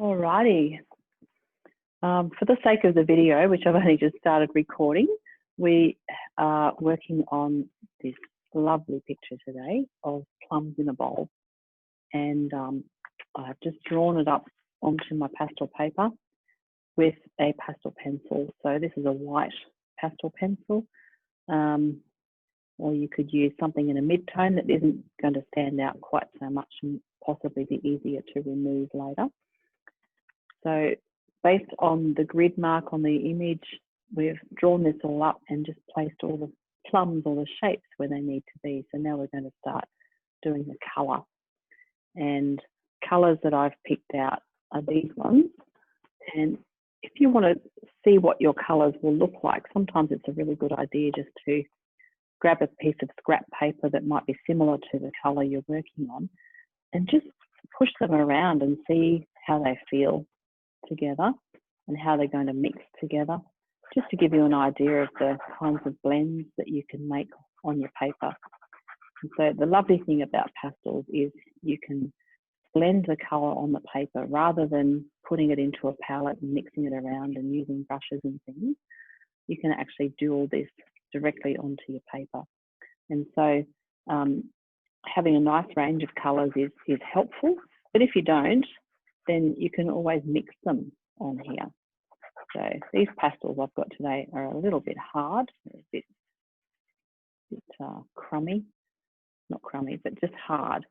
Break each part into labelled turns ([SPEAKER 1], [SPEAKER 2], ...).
[SPEAKER 1] Alrighty. For the sake of the video, which I've only just started recording, we are working on this lovely picture today of plums in a bowl. And I've just drawn it up onto my pastel paper with a pastel pencil. So this is a white pastel pencil, or you could use something in a mid-tone that isn't going to stand out quite so much and possibly be easier to remove later. So based on the grid mark on the image, we've drawn this all up and just placed all the plums or the shapes where they need to be. So now we're going to start doing the colour. And colours that I've picked out are these ones. And if you want to see what your colours will look like, sometimes it's a really good idea just to grab a piece of scrap paper that might be similar to the colour you're working on and just push them around and see how they feel together and how they're going to mix together, just to give you an idea of the kinds of blends that you can make on your paper. And so the lovely thing about pastels is you can blend the colour on the paper rather than putting it into a palette and mixing it around and using brushes and things. You can actually do all this directly onto your paper. And so having a nice range of colours is helpful, but if you don't, then you can always mix them on here. So these pastels I've got today are a little bit hard, a bit crummy, not crummy, but just hard.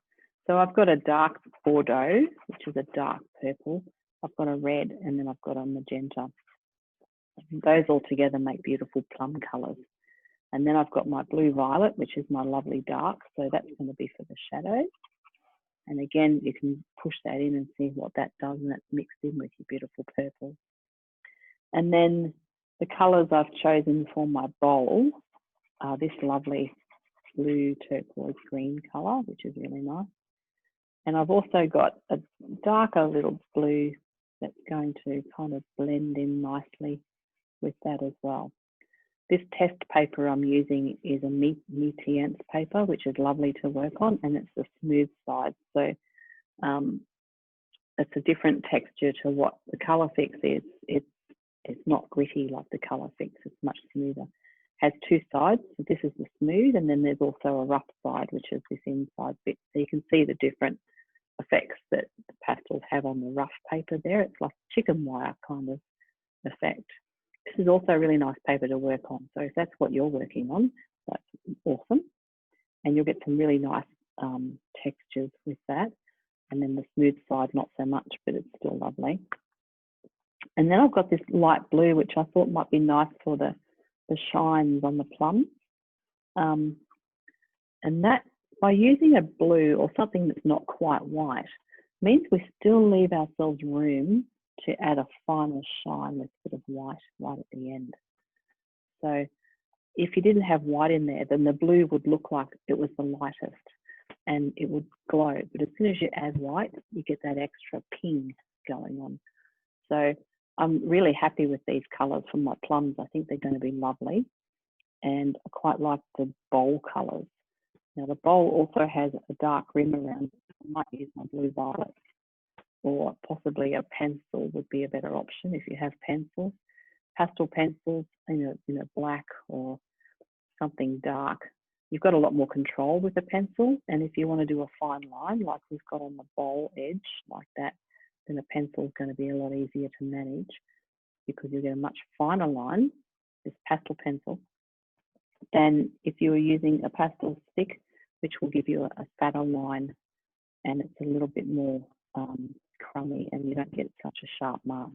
[SPEAKER 1] So I've got a dark Bordeaux, which is a dark purple. I've got a red, and then I've got a magenta. Those all together make beautiful plum colours. And then I've got my blue violet, which is my lovely dark. So that's going to be for the shadows. And again, you can push that in and see what that does, and that's mixed in with your beautiful purple. And then the colours I've chosen for my bowl are this lovely blue turquoise green colour, which is really nice. And I've also got a darker little blue that's going to kind of blend in nicely with that as well. This test paper I'm using is a Métience paper, which is lovely to work on, and it's the smooth side. So it's a different texture to what the Colour Fix is. It's not gritty like the Colour Fix, it's much smoother. Has two sides, so this is the smooth, and then there's also a rough side, which is this inside bit. So you can see the different effects that the pastels have on the rough paper there. It's like chicken wire kind of effect. This is also a really nice paper to work on. So if that's what you're working on, that's awesome. And you'll get some really nice textures with that. And then the smooth side, not so much, but it's still lovely. And then I've got this light blue, which I thought might be nice for the shines on the plums. And that, by using a blue or something that's not quite white, means we still leave ourselves room to add a final shine with a bit of white right at the end. So if you didn't have white in there, then the blue would look like it was the lightest and it would glow. But as soon as you add white, you get that extra ping going on. So I'm really happy with these colours from my plums. I think they're going to be lovely. And I quite like the bowl colours. Now the bowl also has a dark rim around it. I might use my blue violet, or possibly a pencil would be a better option if you have pencils. Pastel pencils in a black or something dark. You've got a lot more control with a pencil, and if you want to do a fine line like we've got on the bowl edge like that, then a pencil is going to be a lot easier to manage because you get a much finer line, this pastel pencil, than if you were using a pastel stick, which will give you a fatter line and it's a little bit more crummy and you don't get such a sharp mark.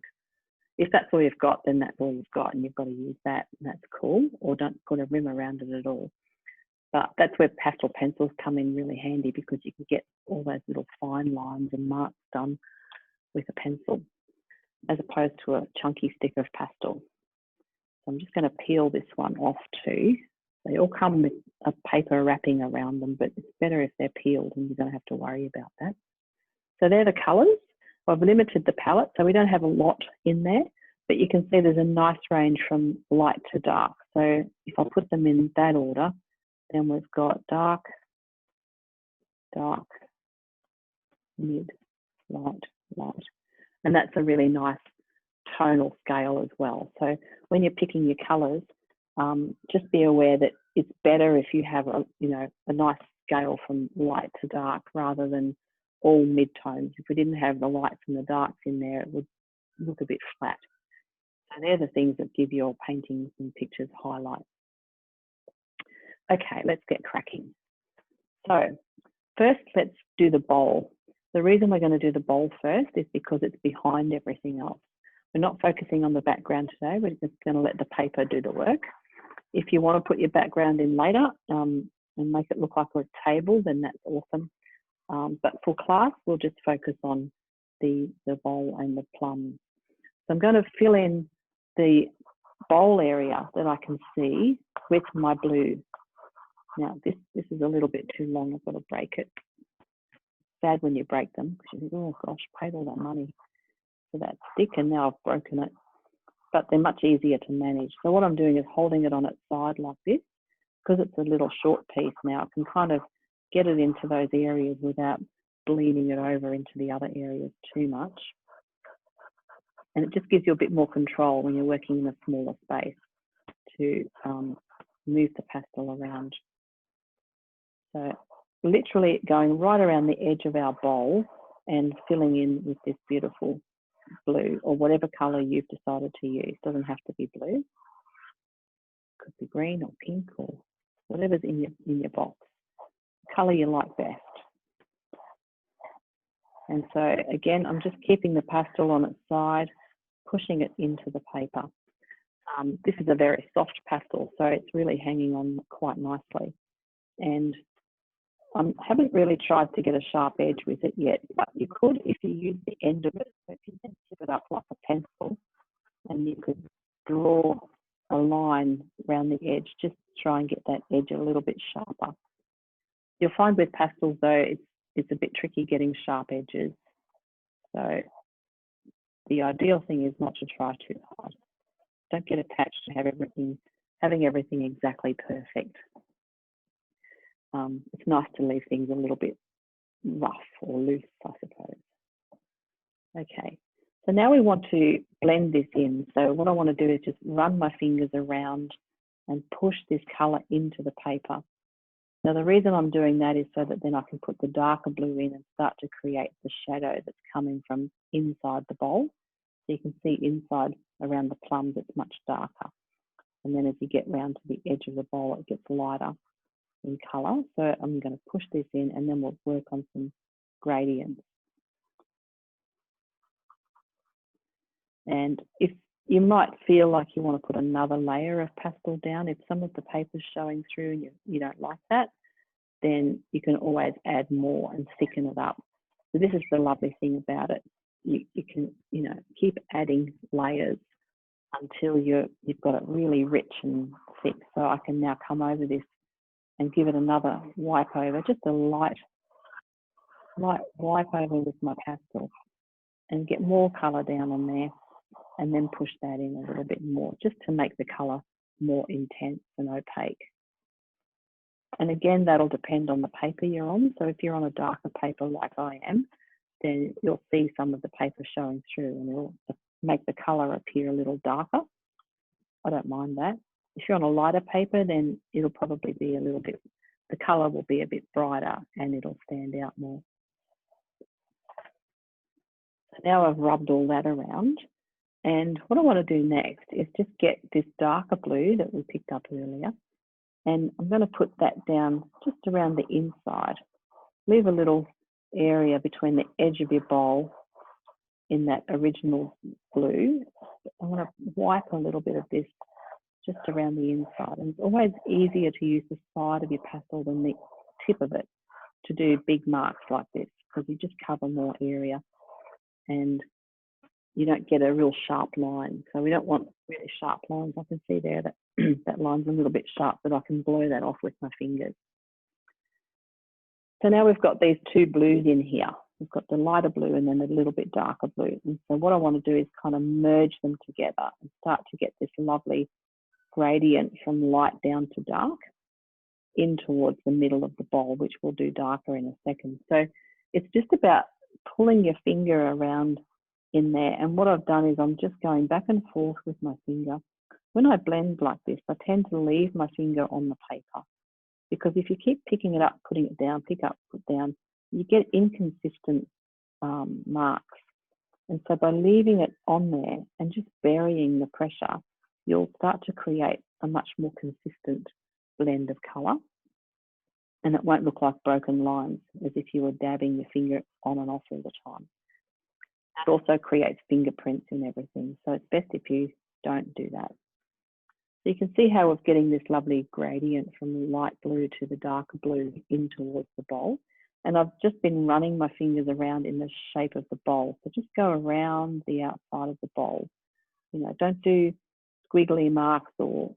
[SPEAKER 1] If that's all you've got, then that's all you've got and you've got to use that, and that's cool, or don't put a rim around it at all. But that's where pastel pencils come in really handy, because you can get all those little fine lines and marks done with a pencil as opposed to a chunky stick of pastel. So I'm just going to peel this one off too. They all come with a paper wrapping around them, but it's better if they're peeled and you don't have to worry about that. So they're the colours. I've limited the palette, so we don't have a lot in there, but you can see there's a nice range from light to dark. So if I put them in that order, then we've got dark, dark, mid, light, light. And that's a really nice tonal scale as well. So when you're picking your colours, just be aware that it's better if you have a nice scale from light to dark rather than all mid-tones. If we didn't have the lights and the darks in there, it would look a bit flat. So they're the things that give your paintings and pictures highlight. Okay, let's get cracking. So first, let's do the bowl. The reason we're going to do the bowl first is because it's behind everything else. We're not focusing on the background today. We're just going to let the paper do the work. If you want to put your background in later and make it look like a table, then that's awesome. But for class, we'll just focus on the bowl and the plums. So I'm going to fill in the bowl area that I can see with my blue. Now, this is a little bit too long. I've got to break it. Bad when you break them because you think, oh gosh, paid all that money for that stick and now I've broken it. But they're much easier to manage. So what I'm doing is holding it on its side like this. Because it's a little short piece now, I can kind of get it into those areas without bleeding it over into the other areas too much. And it just gives you a bit more control when you're working in a smaller space to move the pastel around. So literally going right around the edge of our bowl and filling in with this beautiful blue or whatever colour you've decided to use. It doesn't have to be blue. It could be green or pink or whatever's in your box. The colour you like best. And so again, I'm just keeping the pastel on its side, pushing it into the paper. This is a very soft pastel, so it's really hanging on quite nicely. And I haven't really tried to get a sharp edge with it yet, but you could if you use the end of it. So if you can tip it up like a pencil and you could draw a line around the edge, just try and get that edge a little bit sharper. You'll find with pastels though, it's a bit tricky getting sharp edges. So the ideal thing is not to try too hard. Don't get attached to having everything exactly perfect. It's nice to leave things a little bit rough or loose, I suppose. Okay, so now we want to blend this in. So what I want to do is just run my fingers around and push this colour into the paper. Now the reason I'm doing that is so that then I can put the darker blue in and start to create the shadow that's coming from inside the bowl. So you can see inside around the plums it's much darker. And then as you get round to the edge of the bowl, it gets lighter in colour. So I'm going to push this in and then we'll work on some gradients. And if you might feel like you want to put another layer of pastel down, if some of the paper's showing through and you don't like that, then you can always add more and thicken it up. So this is the lovely thing about it. You can keep adding layers until you've got it really rich and thick. So I can now come over this and give it another wipe over, just a light wipe over with my pastel and get more colour down on there and then push that in a little bit more just to make the colour more intense and opaque. And again, that'll depend on the paper you're on. So if you're on a darker paper like I am, then you'll see some of the paper showing through and it'll make the colour appear a little darker. I don't mind that. If you're on a lighter paper, then it'll probably be a little bit, the colour will be a bit brighter and it'll stand out more. So now I've rubbed all that around. And what I want to do next is just get this darker blue that we picked up earlier. And I'm going to put that down just around the inside. Leave a little area between the edge of your bowl in that original blue. I want to wipe a little bit of this just around the inside. And it's always easier to use the side of your pastel than the tip of it to do big marks like this because you just cover more area and you don't get a real sharp line. So we don't want really sharp lines. I can see there that that line's a little bit sharp, but I can blow that off with my fingers. So now we've got these two blues in here. We've got the lighter blue and then a little bit darker blue. And so what I want to do is kind of merge them together and start to get this lovely gradient from light down to dark in towards the middle of the bowl, which we'll do darker in a second. So it's just about pulling your finger around in there. And what I've done is I'm just going back and forth with my finger. When I blend like this, I tend to leave my finger on the paper, because if you keep picking it up, putting it down, pick up, put down, you get inconsistent marks. And so by leaving it on there and just burying the pressure, you'll start to create a much more consistent blend of colour. And it won't look like broken lines, as if you were dabbing your finger on and off all the time. It also creates fingerprints in everything. So it's best if you don't do that. So you can see how we're getting this lovely gradient from the light blue to the darker blue in towards the bowl. And I've just been running my fingers around in the shape of the bowl. So just go around the outside of the bowl. You know, don't do squiggly marks or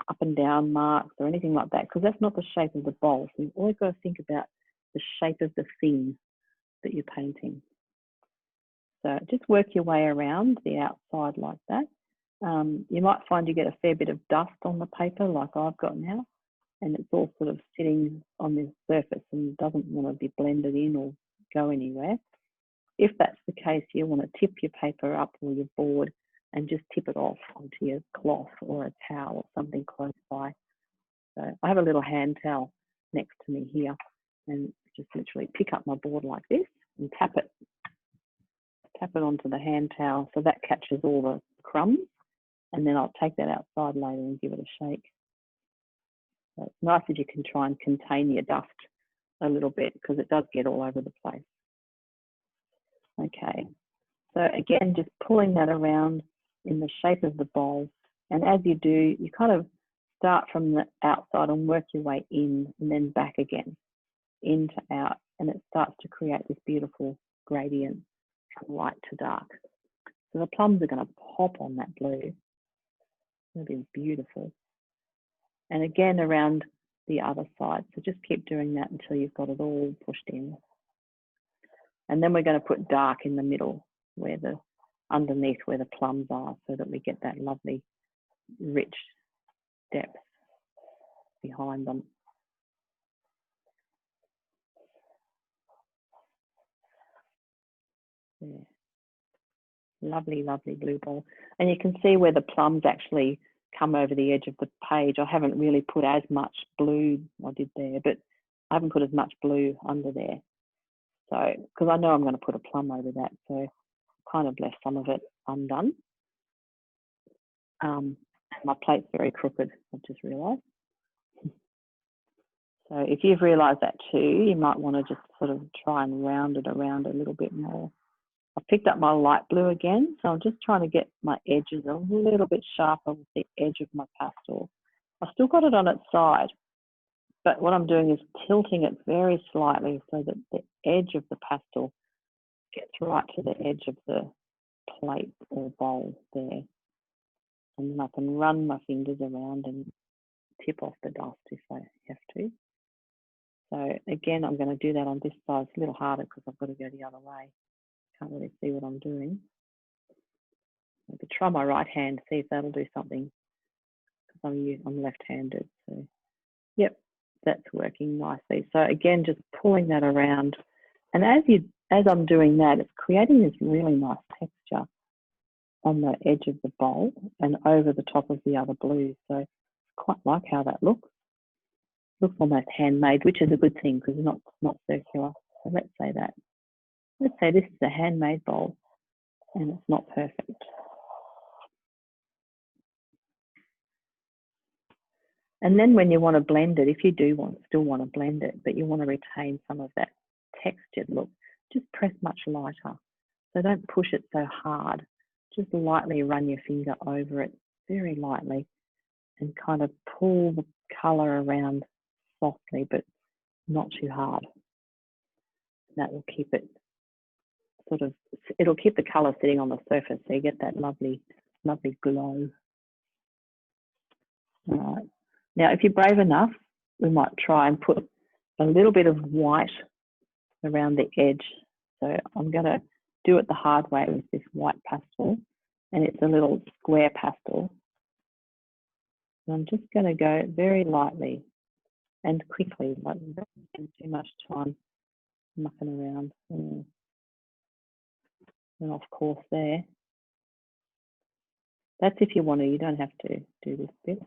[SPEAKER 1] up and down marks or anything like that, because that's not the shape of the bowl. So you've always got to think about the shape of the thing that you're painting. So just work your way around the outside like that. You might find you get a fair bit of dust on the paper like I've got now, and it's all sort of sitting on this surface and doesn't want to be blended in or go anywhere. If that's the case, you want to tip your paper up or your board and just tip it off onto your cloth or a towel or something close by. So I have a little hand towel next to me here, and just literally pick up my board like this and tap it onto the hand towel so that catches all the crumbs, and then I'll take that outside later and give it a shake. So it's nice if you can try and contain your dust a little bit, because it does get all over the place. Okay, so again, just pulling that around in the shape of the bowl, and as you do, you kind of start from the outside and work your way in and then back again, in to out, and it starts to create this beautiful gradient from light to dark. So the plums are going to pop on that blue. It'll be beautiful. And again, around the other side. So just keep doing that until you've got it all pushed in. And then we're going to put dark in the middle, where the underneath where the plums are, so that we get that lovely rich depth behind them. Yeah. Lovely, lovely blue ball. And you can see where the plums actually come over the edge of the page. I haven't really put as much blue, I did there, but I haven't put as much blue under there. So, because I know I'm going to put a plum over that, so I kind of left some of it undone. My plate's very crooked, I've just realised. So if you've realised that too, you might want to just sort of try and round it around a little bit more. I've picked up my light blue again, so I'm just trying to get my edges a little bit sharper with the edge of my pastel. I've still got it on its side, but what I'm doing is tilting it very slightly so that the edge of the pastel gets right to the edge of the plate or bowl there. And then I can run my fingers around and tip off the dust if I have to. So again, I'm going to do that on this side. It's a little harder because I've got to go the other way. Can't really see what I'm doing. Maybe try my right hand, see if that'll do something, because I'm left-handed. So yep, that's working nicely. So again, just pulling that around, and as I'm doing that, it's creating this really nice texture on the edge of the bowl and over the top of the other blue. So I quite like how that looks. Looks almost handmade, which is a good thing because it's not circular. So let's say that. Let's say this is a handmade bowl and it's not perfect. And then when you want to blend it, if you do still want to blend it, but you want to retain some of that textured look, just press much lighter. So don't push it so hard. Just lightly run your finger over it, very lightly, and kind of pull the colour around softly, but not too hard. That will keep it it'll keep the colour sitting on the surface, so you get that lovely, lovely glow. All right. Now, if you're brave enough, we might try and put a little bit of white around the edge. So I'm going to do it the hard way with this white pastel, and it's a little square pastel. And I'm just going to go very lightly and quickly, like not spend too much time mucking around. and off course there. That's if you want to, you don't have to do this bit.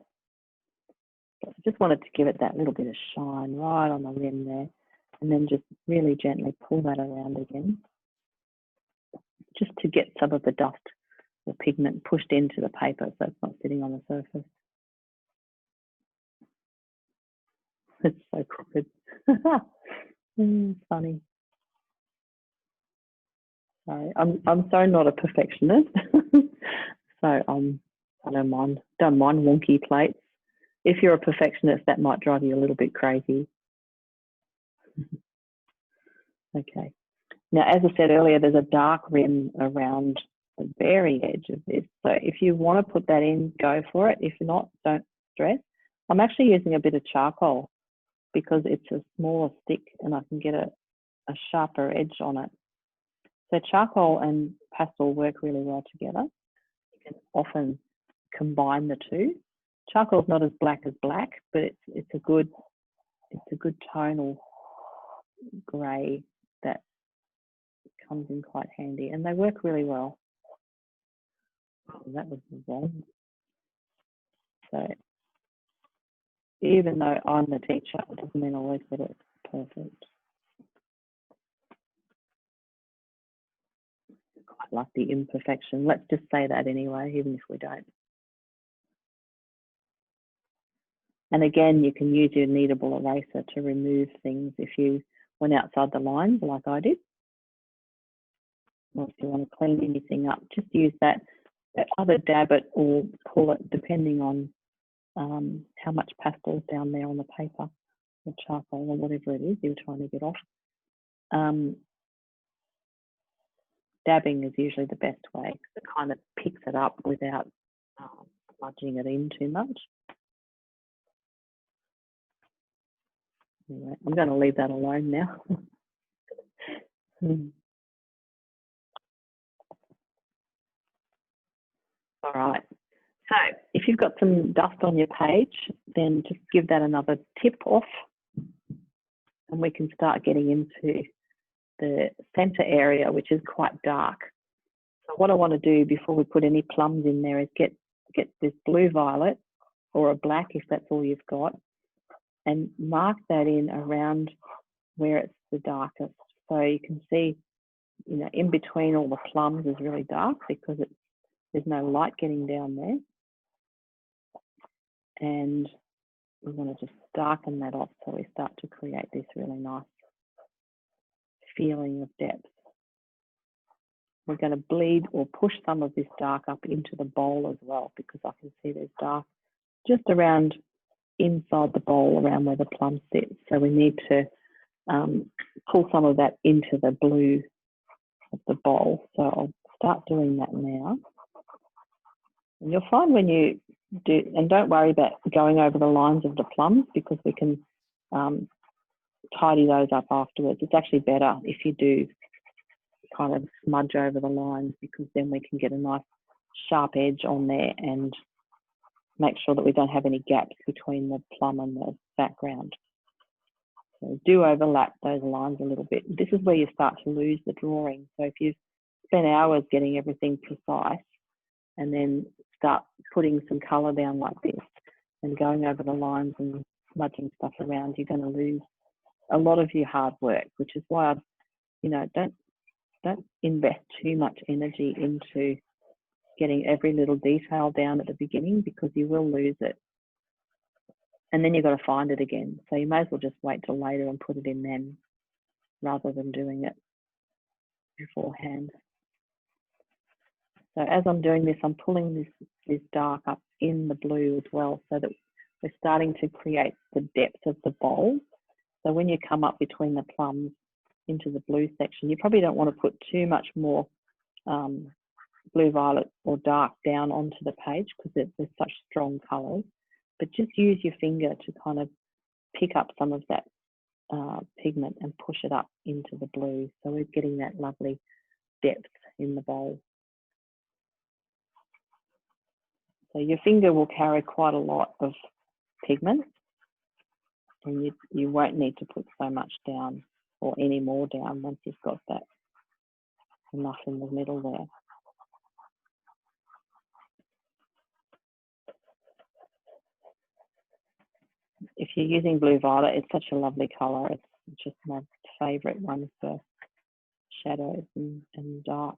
[SPEAKER 1] But I just wanted to give it that little bit of shine right on the rim there, and then just really gently pull that around again, just to get some of the dust or pigment pushed into the paper so it's not sitting on the surface. It's so crooked. Funny. Sorry, I'm so not a perfectionist. So I don't mind wonky plates. If you're a perfectionist, that might drive you a little bit crazy. Okay. Now, as I said earlier, there's a dark rim around the very edge of this. So if you want to put that in, go for it. If not, don't stress. I'm actually using a bit of charcoal because it's a smaller stick and I can get a sharper edge on it. So charcoal and pastel work really well together. You can often combine the two. Charcoal's not as black as black, but it's a good tonal grey that comes in quite handy, and they work really well. Oh, that was wrong. So even though I'm the teacher, it doesn't mean I always get it perfect. Quite like the imperfection. Let's just say that anyway, even if we don't. And again, you can use your kneadable eraser to remove things if you went outside the lines like I did. Or if you want to clean anything up, just use that. Either dab it or pull it, depending on how much pastel's down there on the paper, or charcoal, or whatever it is you're trying to get off. Dabbing is usually the best way. It kind of picks it up without smudging it in too much. Anyway, I'm going to leave that alone now. All right. So if you've got some dust on your page, then just give that another tip off, and we can start getting into the centre area, which is quite dark. So what I want to do before we put any plums in there is get this blue violet or a black, if that's all you've got, and mark that in around where it's the darkest. So you can see, you know, in between all the plums is really dark because there's no light getting down there. And we want to just darken that off so we start to create this really nice feeling of depth. We're going to bleed or push some of this dark up into the bowl as well, because I can see there's dark just around inside the bowl, around where the plum sits. So we need to pull some of that into the blue of the bowl. So I'll start doing that now. And you'll find when you do, and don't worry about going over the lines of the plums, because we can tidy those up afterwards. It's actually better if you do kind of smudge over the lines, because then we can get a nice sharp edge on there and make sure that we don't have any gaps between the plum and the background. So do overlap those lines a little bit. This is where you start to lose the drawing. So if you spend hours getting everything precise and then start putting some colour down like this and going over the lines and smudging stuff around, you're going to lose a lot of your hard work, which is why don't invest too much energy into getting every little detail down at the beginning, because you will lose it. And then you've got to find it again. So you may as well just wait till later and put it in then, rather than doing it beforehand. So as I'm doing this, I'm pulling this dark up in the blue as well, so that we're starting to create the depth of the bowl. So when you come up between the plums into the blue section, you probably don't want to put too much more blue violet or dark down onto the page, because there's such strong colours. But just use your finger to kind of pick up some of that pigment and push it up into the blue. So we're getting that lovely depth in the bowl. So your finger will carry quite a lot of pigment, and you won't need to put so much down or any more down once you've got that enough in the middle there. If you're using blue violet, it's such a lovely colour. It's just my favourite one for shadows and dark.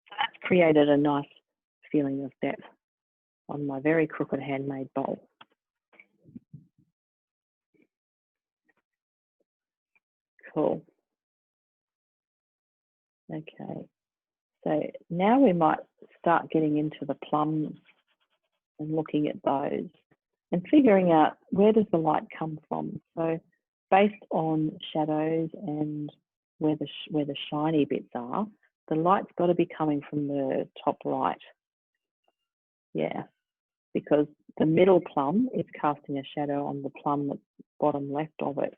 [SPEAKER 1] So that's created a nice feeling of depth on my very crooked handmade bowl. Cool. Okay, so now we might start getting into the plums and looking at those and figuring out where does the light come from. So based on shadows and where the shiny bits are, the light's got to be coming from the top right. Yeah, because the middle plum is casting a shadow on the plum that's bottom left of it.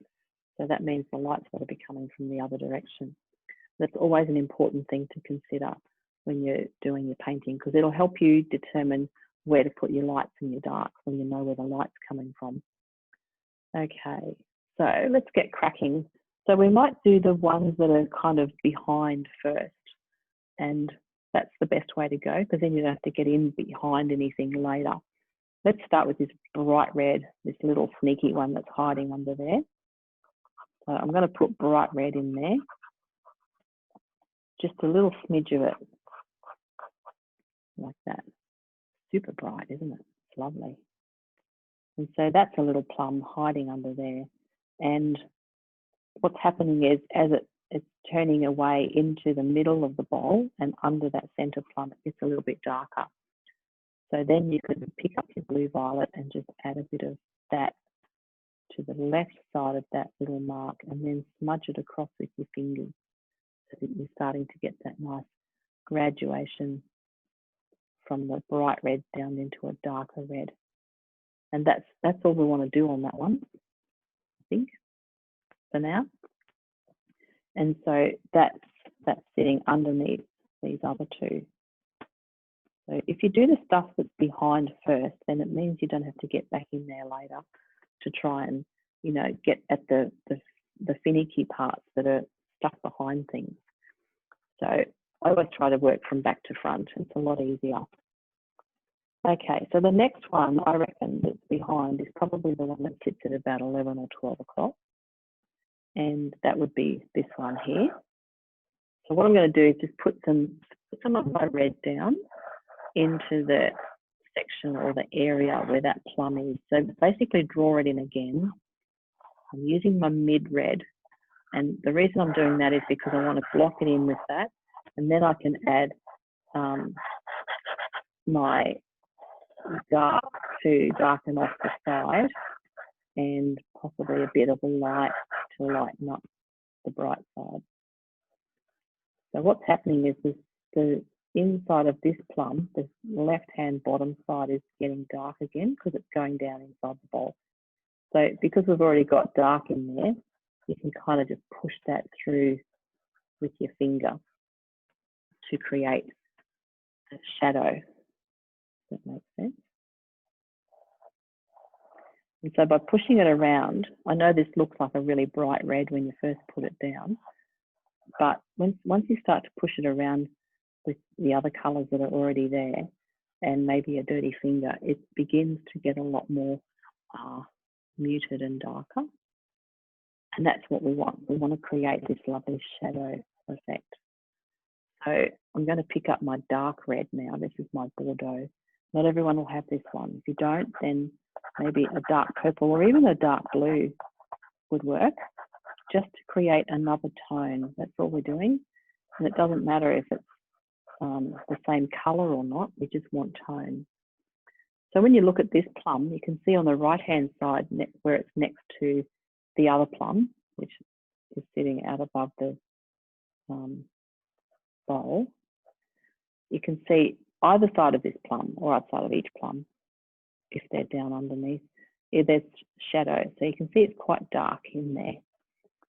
[SPEAKER 1] So that means the light's got to be coming from the other direction. That's always an important thing to consider when you're doing your painting, because it'll help you determine where to put your lights and your darks when you know where the light's coming from. Okay, so let's get cracking. So we might do the ones that are kind of behind first, and that's the best way to go, because then you don't have to get in behind anything later. Let's start with this bright red, this little sneaky one that's hiding under there. So I'm going to put bright red in there, just a little smidge of it, like that. Super bright, isn't it? It's lovely. And so that's a little plum hiding under there. And what's happening is, as it's turning away into the middle of the bowl and under that center plum, it gets a little bit darker. So then you could pick up your blue violet and just add a bit of that to the left side of that little mark, and then smudge it across with your fingers so that you're starting to get that nice graduation from the bright red down into a darker red. And that's all we want to do on that one, I think, for now. And so that's sitting underneath these other two. So if you do the stuff that's behind first, then it means you don't have to get back in there later to try and, you know, get at the finicky parts that are stuck behind things. So I always try to work from back to front. It's a lot easier. Okay, so the next one I reckon that's behind is probably the one that sits at about 11 or 12 o'clock. And that would be this one here. So what I'm going to do is just put some of my red down into the section or the area where that plum is. So basically draw it in again. I'm using my mid red, and the reason I'm doing that is because I want to block it in with that, and then I can add my dark to darken off the side, and possibly a bit of a light to lighten up the bright side. So what's happening is the inside of this plum, the left-hand bottom side, is getting dark again because it's going down inside the bowl. So because we've already got dark in there, you can kind of just push that through with your finger to create a shadow. Does that make sense? And so by pushing it around, I know this looks like a really bright red when you first put it down, but once you start to push it around with the other colours that are already there and maybe a dirty finger, it begins to get a lot more muted and darker. And that's what we want. We want to create this lovely shadow effect. So I'm going to pick up my dark red now. This is my Bordeaux. Not everyone will have this one. If you don't, then maybe a dark purple or even a dark blue would work, just to create another tone. That's all we're doing. And it doesn't matter if it's the same colour or not, we just want tone. So when you look at this plum, you can see on the right-hand side where it's next to the other plum, which is sitting out above the bowl, you can see either side of this plum or outside of each plum, if they're down underneath, there's shadow. So you can see it's quite dark in there.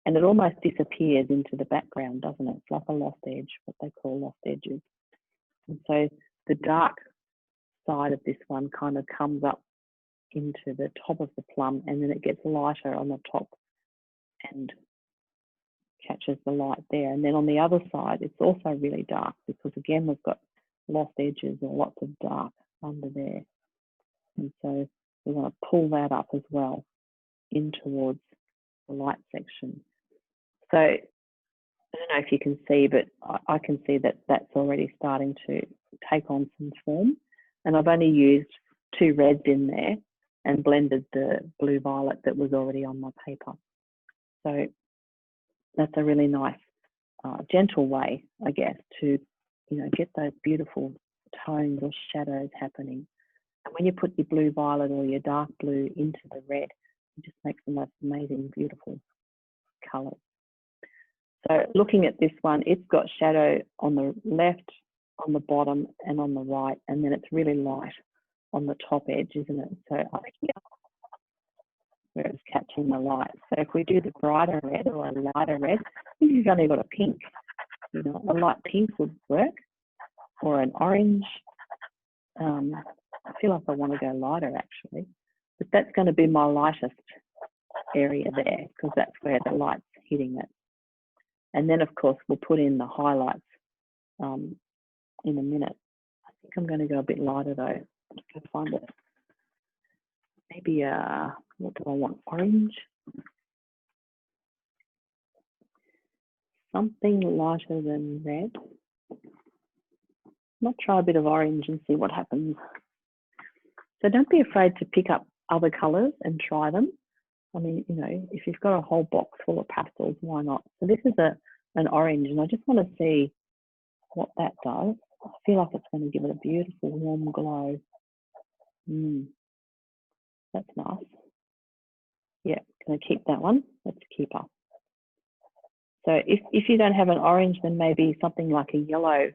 [SPEAKER 1] And it almost disappears into the background, doesn't it? It's like a lost edge, what they call lost edges. And so the dark side of this one kind of comes up into the top of the plum, and then it gets lighter on the top and catches the light there. And then on the other side, it's also really dark because again, we've got lost edges or lots of dark under there. And so we want to pull that up as well in towards the light section. So I don't know if you can see, but I can see that that's already starting to take on some form. And I've only used 2 reds in there and blended the blue violet that was already on my paper. So that's a really nice, gentle way, I guess, to, you know, get those beautiful tones or shadows happening. And when you put your blue violet or your dark blue into the red, it just makes the most amazing, beautiful colours. So looking at this one, it's got shadow on the left, on the bottom, and on the right, and then it's really light on the top edge, isn't it? So I think where it's catching the light. So if we do the brighter red or a lighter red, I think you've only got a pink. You know, a light pink would work, or an orange. I feel like I want to go lighter actually, but that's going to be my lightest area there because that's where the light's hitting it. And then of course we'll put in the highlights in a minute. I think I'm going to go a bit lighter though. I'm just going to find it. Maybe what do I want? Orange. Something lighter than red. I'll try a bit of orange and see what happens. So don't be afraid to pick up other colours and try them. I mean, you know, if you've got a whole box full of pastels, why not? So this is an orange, and I just want to see what that does. I feel like it's going to give it a beautiful warm glow. That's nice. Yeah, going to keep that one. Let's keep up. So if you don't have an orange, then maybe something like a yellow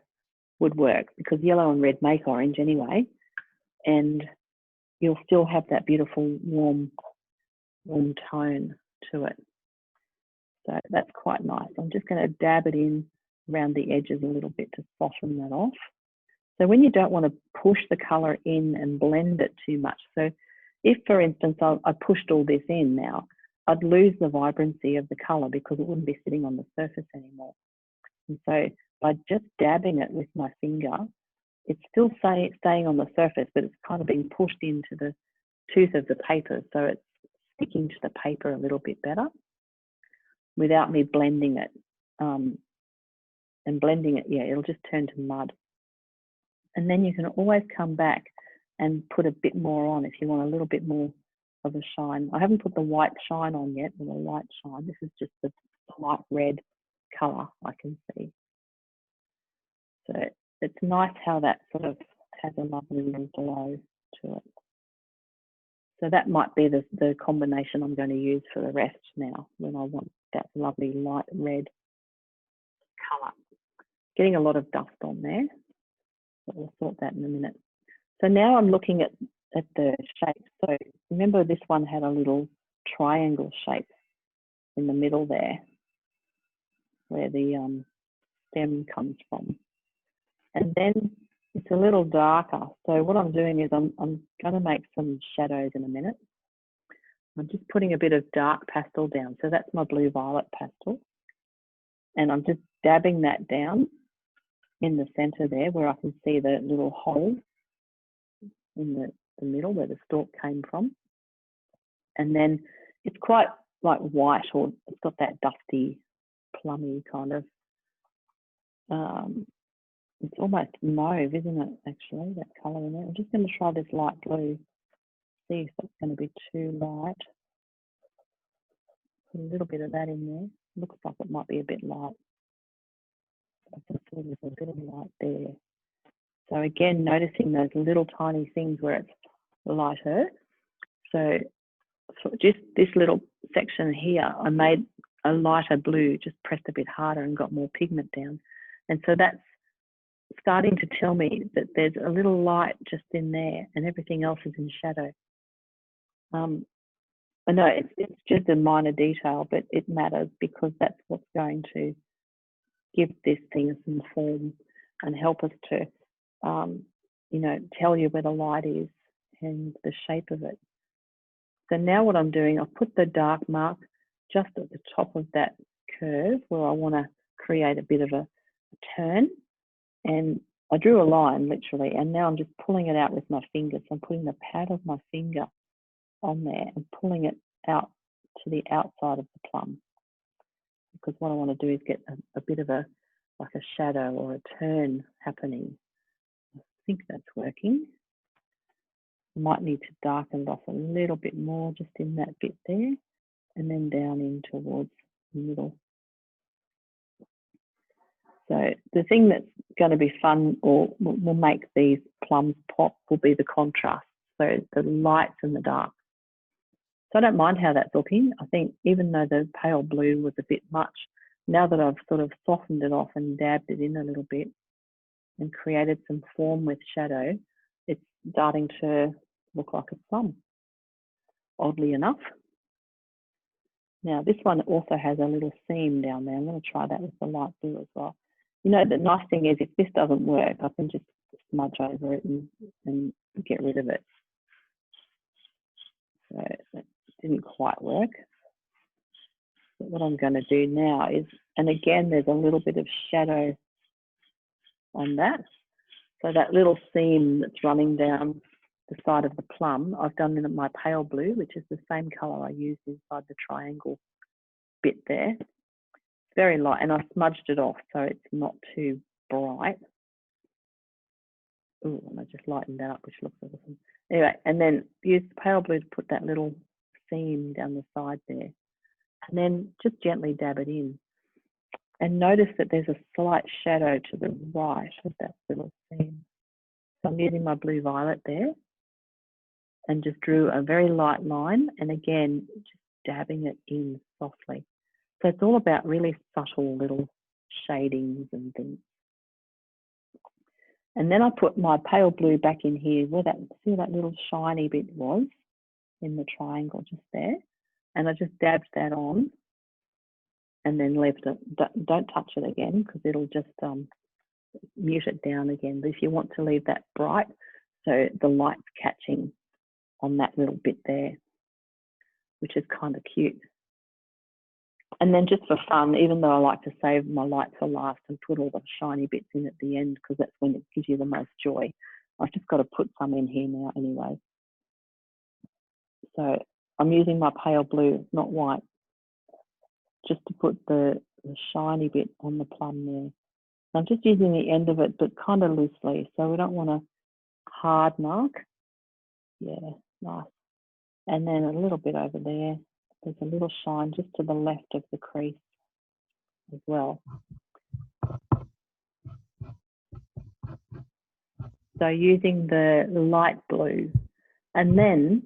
[SPEAKER 1] would work, because yellow and red make orange anyway, and you'll still have that beautiful warm tone to it. So that's quite nice. I'm just going to dab it in around the edges a little bit to soften that off. So when you don't want to push the colour in and blend it too much. So if, for instance, I pushed all this in now, I'd lose the vibrancy of the colour because it wouldn't be sitting on the surface anymore. And so by just dabbing it with my finger, it's still staying on the surface, but it's kind of being pushed into the tooth of the paper. So it's sticking to the paper a little bit better without me blending it. And blending it, yeah, it'll just turn to mud. And then you can always come back and put a bit more on if you want a little bit more of a shine. I haven't put the white shine on yet, or the light shine. This is just the light red colour I can see. So it's nice how that sort of has a lovely little glow to it. So that might be the combination I'm going to use for the rest now, when I want that lovely light red colour. Getting a lot of dust on there, but we'll sort that in a minute. So now I'm looking at the shape. So remember, this one had a little triangle shape in the middle there, where the stem comes from. And then it's a little darker. So what I'm doing is I'm going to make some shadows in a minute. I'm just putting a bit of dark pastel down. So that's my blue violet pastel. And I'm just dabbing that down in the center there where I can see the little hole in the middle where the stalk came from. And then it's quite like white, or it's got that dusty, plummy kind of, it's almost mauve, isn't it, actually, that colour in it. I'm just going to try this light blue, see if it's going to be too light. Put a little bit of that in there. Looks like it might be a bit light. I just feel there's a bit of light there. So again, noticing those little tiny things where it's lighter. So just this little section here, I made a lighter blue, just pressed a bit harder and got more pigment down. And so that's starting to tell me that there's a little light just in there and everything else is in shadow. I know it's just a minor detail, but it matters because that's what's going to give this thing some form and help us to, you know, tell you where the light is and the shape of it. So now what I'm doing, I've put the dark mark just at the top of that curve where I want to create a bit of a turn. And I drew a line literally, and now I'm just pulling it out with my finger. So I'm putting the pad of my finger on there and pulling it out to the outside of the plum, because what I want to do is get a bit of like a shadow or a turn happening. I think that's working. I might need to darken it off a little bit more just in that bit there, and then down in towards the middle. So the thing that's going to be fun, or will make these plums pop, will be the contrast. So the lights and the darks. So I don't mind how that's looking. I think even though the pale blue was a bit much, now that I've sort of softened it off and dabbed it in a little bit and created some form with shadow, it's starting to look like a plum, oddly enough. Now this one also has a little seam down there. I'm going to try that with the light blue as well. You know, the nice thing is if this doesn't work, I can just smudge over it and get rid of it. So that didn't quite work. But what I'm going to do now is, and again, there's a little bit of shadow on that. So that little seam that's running down the side of the plum, I've done in my pale blue, which is the same color I used inside the triangle bit there. It's very light, and I smudged it off so it's not too bright. Oh, and I just lightened that up, which looks awesome. Anyway, and then use the pale blue to put that little seam down the side there. And then just gently dab it in. And notice that there's a slight shadow to the right of that little seam. So I'm using my blue violet there and just drew a very light line, and again, just dabbing it in softly. So it's all about really subtle little shadings and things. And then I put my pale blue back in here where that, see that little shiny bit was in the triangle just there. And I just dabbed that on and then left it. Don't touch it again because it'll just mute it down again. But if you want to leave that bright, so the light's catching on that little bit there, which is kind of cute. And then just for fun, even though I like to save my light for last and put all the shiny bits in at the end because that's when it gives you the most joy, I've just got to put some in here now anyway. So I'm using my pale blue, not white, just to put the shiny bit on the plum there. I'm just using the end of it, but kind of loosely, so we don't want a hard mark. Yeah, nice. And then a little bit over there. There's a little shine just to the left of the crease as well. So using the light blue, and then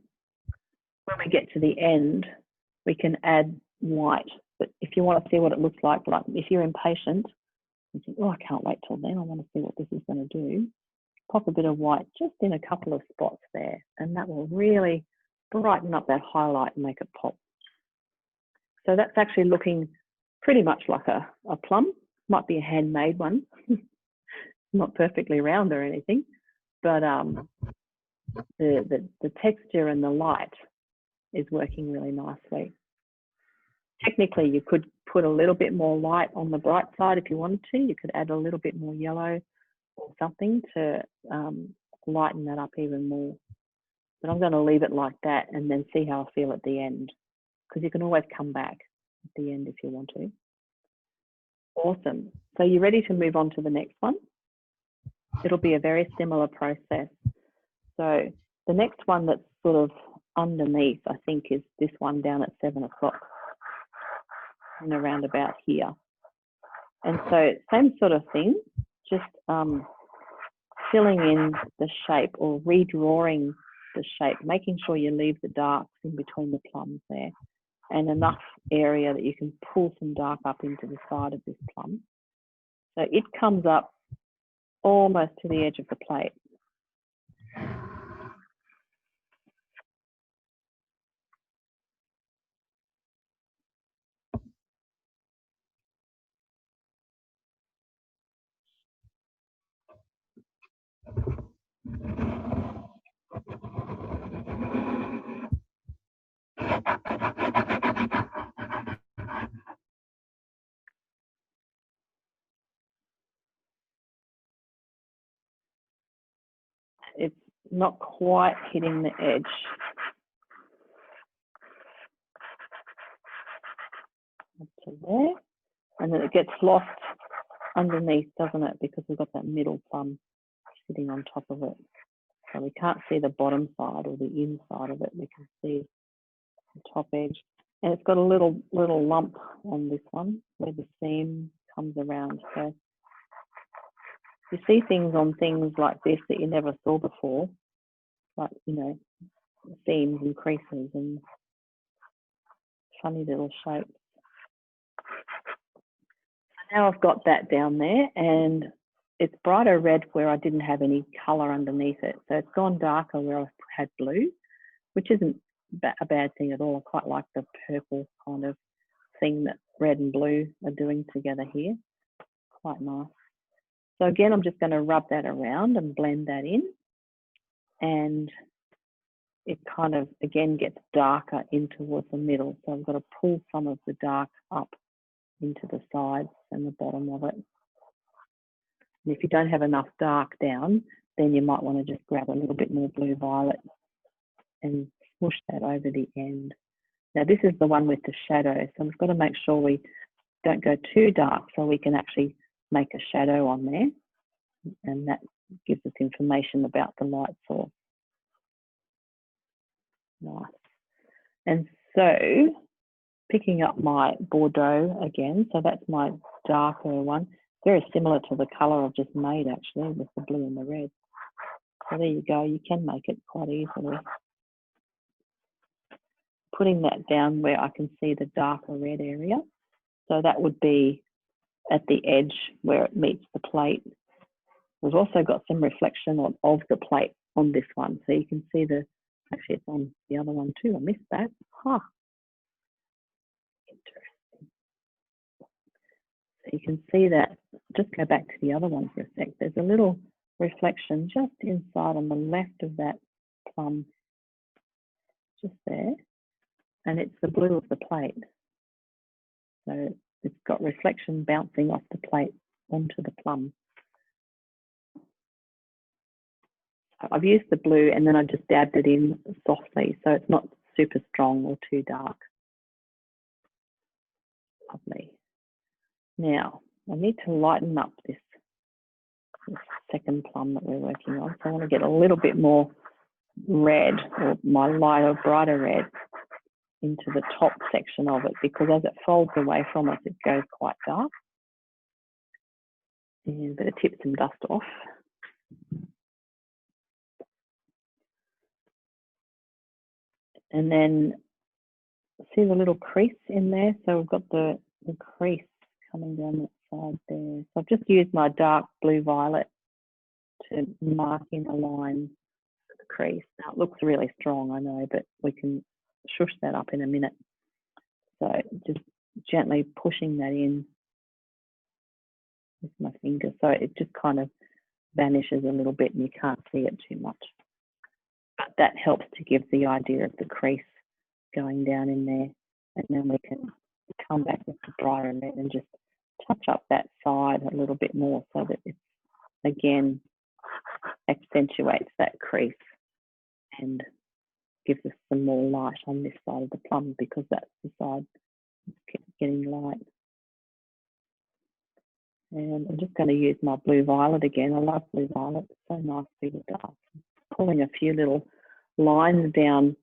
[SPEAKER 1] when we get to the end, we can add white. But if you want to see what it looks like if you're impatient, you think, oh, I can't wait till then, I want to see what this is going to do, pop a bit of white just in a couple of spots there, and that will really brighten up that highlight and make it pop. So that's actually looking pretty much like a plum. Might be a handmade one, not perfectly round or anything, but the texture and the light is working really nicely. Technically, you could put a little bit more light on the bright side if you wanted to. You could add a little bit more yellow or something to lighten that up even more. But I'm going to leave it like that and then see how I feel at the end, because you can always come back at the end if you want to. Awesome. So you're ready to move on to the next one? It'll be a very similar process. So the next one that's sort of underneath, I think, is this one down at 7 o'clock and around about here. And so same sort of thing, just filling in the shape or redrawing the shape, making sure you leave the darks in between the plums there and enough area that you can pull some dark up into the side of this plum. So it comes up almost to the edge of the plate. not quite hitting the edge. Up to there. And then it gets lost underneath, doesn't it? Because we've got that middle plum sitting on top of it. So we can't see the bottom side or the inside of it. We can see the top edge. And it's got a little lump on this one where the seam comes around. So you see things on things like this that you never saw before, like, you know, seams and creases and funny little shapes. Now I've got that down there, and it's brighter red where I didn't have any colour underneath it. So it's gone darker where I've had blue, which isn't a bad thing at all. I quite like the purple kind of thing that red and blue are doing together here. Quite nice. So again, I'm just going to rub that around and blend that in. And it kind of, again, gets darker in towards the middle. So I've got to pull some of the dark up into the sides and the bottom of it. And if you don't have enough dark down, then you might want to just grab a little bit more blue violet and push that over the end. Now this is the one with the shadow, so we've got to make sure we don't go too dark so we can actually make a shadow on there, and that gives us information about the light source. Nice. And so picking up my Bordeaux again, so that's my darker one, very similar to the colour I've just made actually with the blue and the red. So there you go, you can make it quite easily. Putting that down where I can see the darker red area. So that would be at the edge where it meets the plate. We've also got some reflection of the plate on this one. So you can see the, actually it's on the other one too, I missed that. Huh. Interesting. So you can see that, just go back to the other one for a sec. There's a little reflection just inside on the left of that plum, just there. And it's the blue of the plate. So it's got reflection bouncing off the plate onto the plum. I've used the blue and then I just dabbed it in softly, so it's not super strong or too dark. Lovely. Now, I need to lighten up this second plum that we're working on. So I want to get a little bit more red, or my lighter, brighter red, into the top section of it, because as it folds away from us, it goes quite dark. And better tip some dust off. And then see the little crease in there? So we've got the crease coming down that side there. So I've just used my dark blue violet to mark in a line for the crease. Now it looks really strong, I know, but we can shush that up in a minute. So just gently pushing that in with my finger. So it just kind of vanishes a little bit and you can't see it too much. But that helps to give the idea of the crease going down in there. And then we can come back with the brighter red and just touch up that side a little bit more so that it, again, accentuates that crease and gives us some more light on this side of the plum, because that's the side that's getting light. And I'm just going to use my blue violet again. I love blue violet. It's so nice to be dark. Pulling a few little lines down.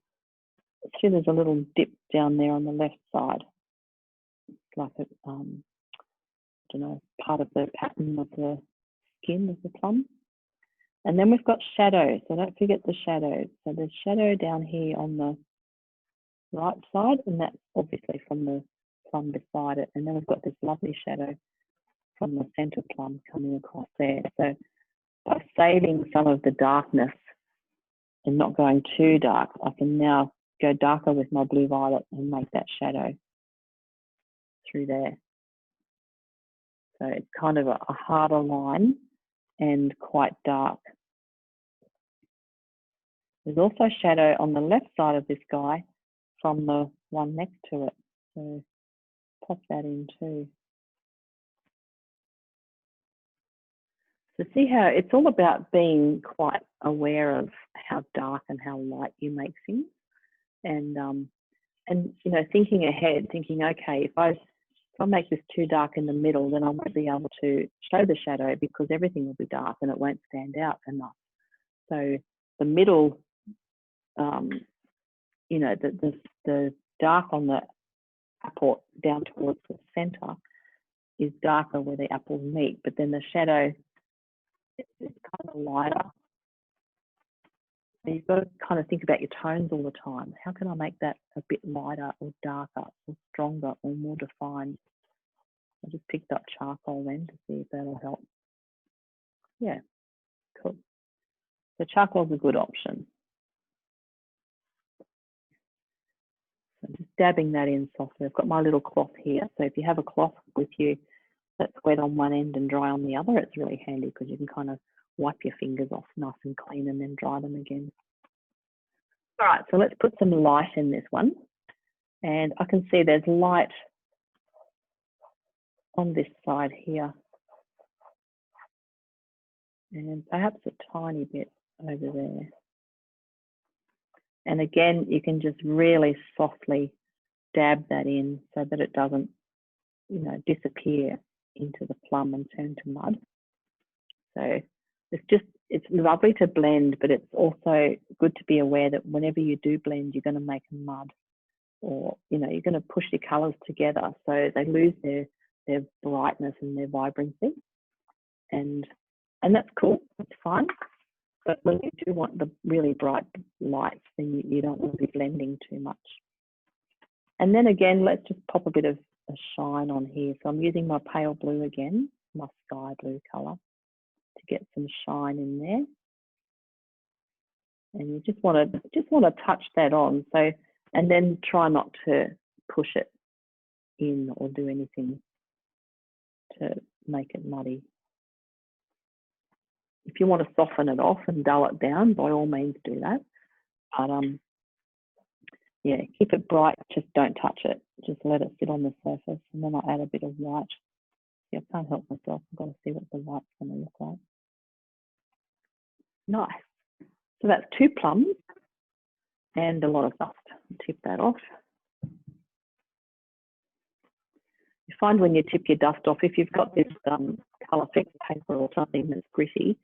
[SPEAKER 1] See, there's a little dip down there on the left side. It's like a, I don't know, part of the pattern of the skin of the plum. And then we've got shadow, so don't forget the shadow. So there's shadow down here on the right side, and that's obviously from the plum beside it. And then we've got this lovely shadow from the centre plum coming across there. So by saving some of the darkness and not going too dark, I can now go darker with my blue violet and make that shadow through there. So it's kind of a harder line and quite dark. There's also shadow on the left side of this guy from the one next to it. So pop that in too. So So see how it's all about being quite aware of how dark and how light you make things, and you know, thinking ahead, thinking, okay, if I make this too dark in the middle, then I won't be able to show the shadow because everything will be dark and it won't stand out enough. So the middle, you know, the dark on the apple down towards the center is darker where the apples meet, but then the shadow is kind of lighter. So you've got to kind of think about your tones all the time. How can I make that a bit lighter or darker or stronger or more defined? I just picked up charcoal then to see if that'll help. Yeah, cool. So charcoal's a good option. So I'm just dabbing that in softly. I've got my little cloth here. So if you have a cloth with you that's wet on one end and dry on the other, it's really handy because you can kind of wipe your fingers off nice and clean and then dry them again. All right, so let's put some light in this one. And I can see there's light on this side here. And perhaps a tiny bit over there. And again, you can just really softly dab that in so that it doesn't, you know, disappear into the plum and turn to mud. So it's lovely to blend, but it's also good to be aware that whenever you do blend, you're going to make a mud, or, you know, you're going to push your colors together so they lose their brightness and their vibrancy. And that's cool, it's fine. But when you do want the really bright lights, then you don't want to be blending too much. And then again, let's just pop a bit of a shine on here. So I'm using my pale blue again, my sky blue color, to get some shine in there. And you just want to touch that on. So, and then try not to push it in or do anything to make it muddy. If you want to soften it off and dull it down, by all means do that. But yeah, keep it bright, just don't touch it. Just let it sit on the surface, and then I'll add a bit of white. Yeah, I can't help myself. I've got to see what the white's going to look like. Nice. So that's 2 plums and a lot of dust. Tip that off. You find when you tip your dust off, if you've got this colour fix paper or something that's gritty,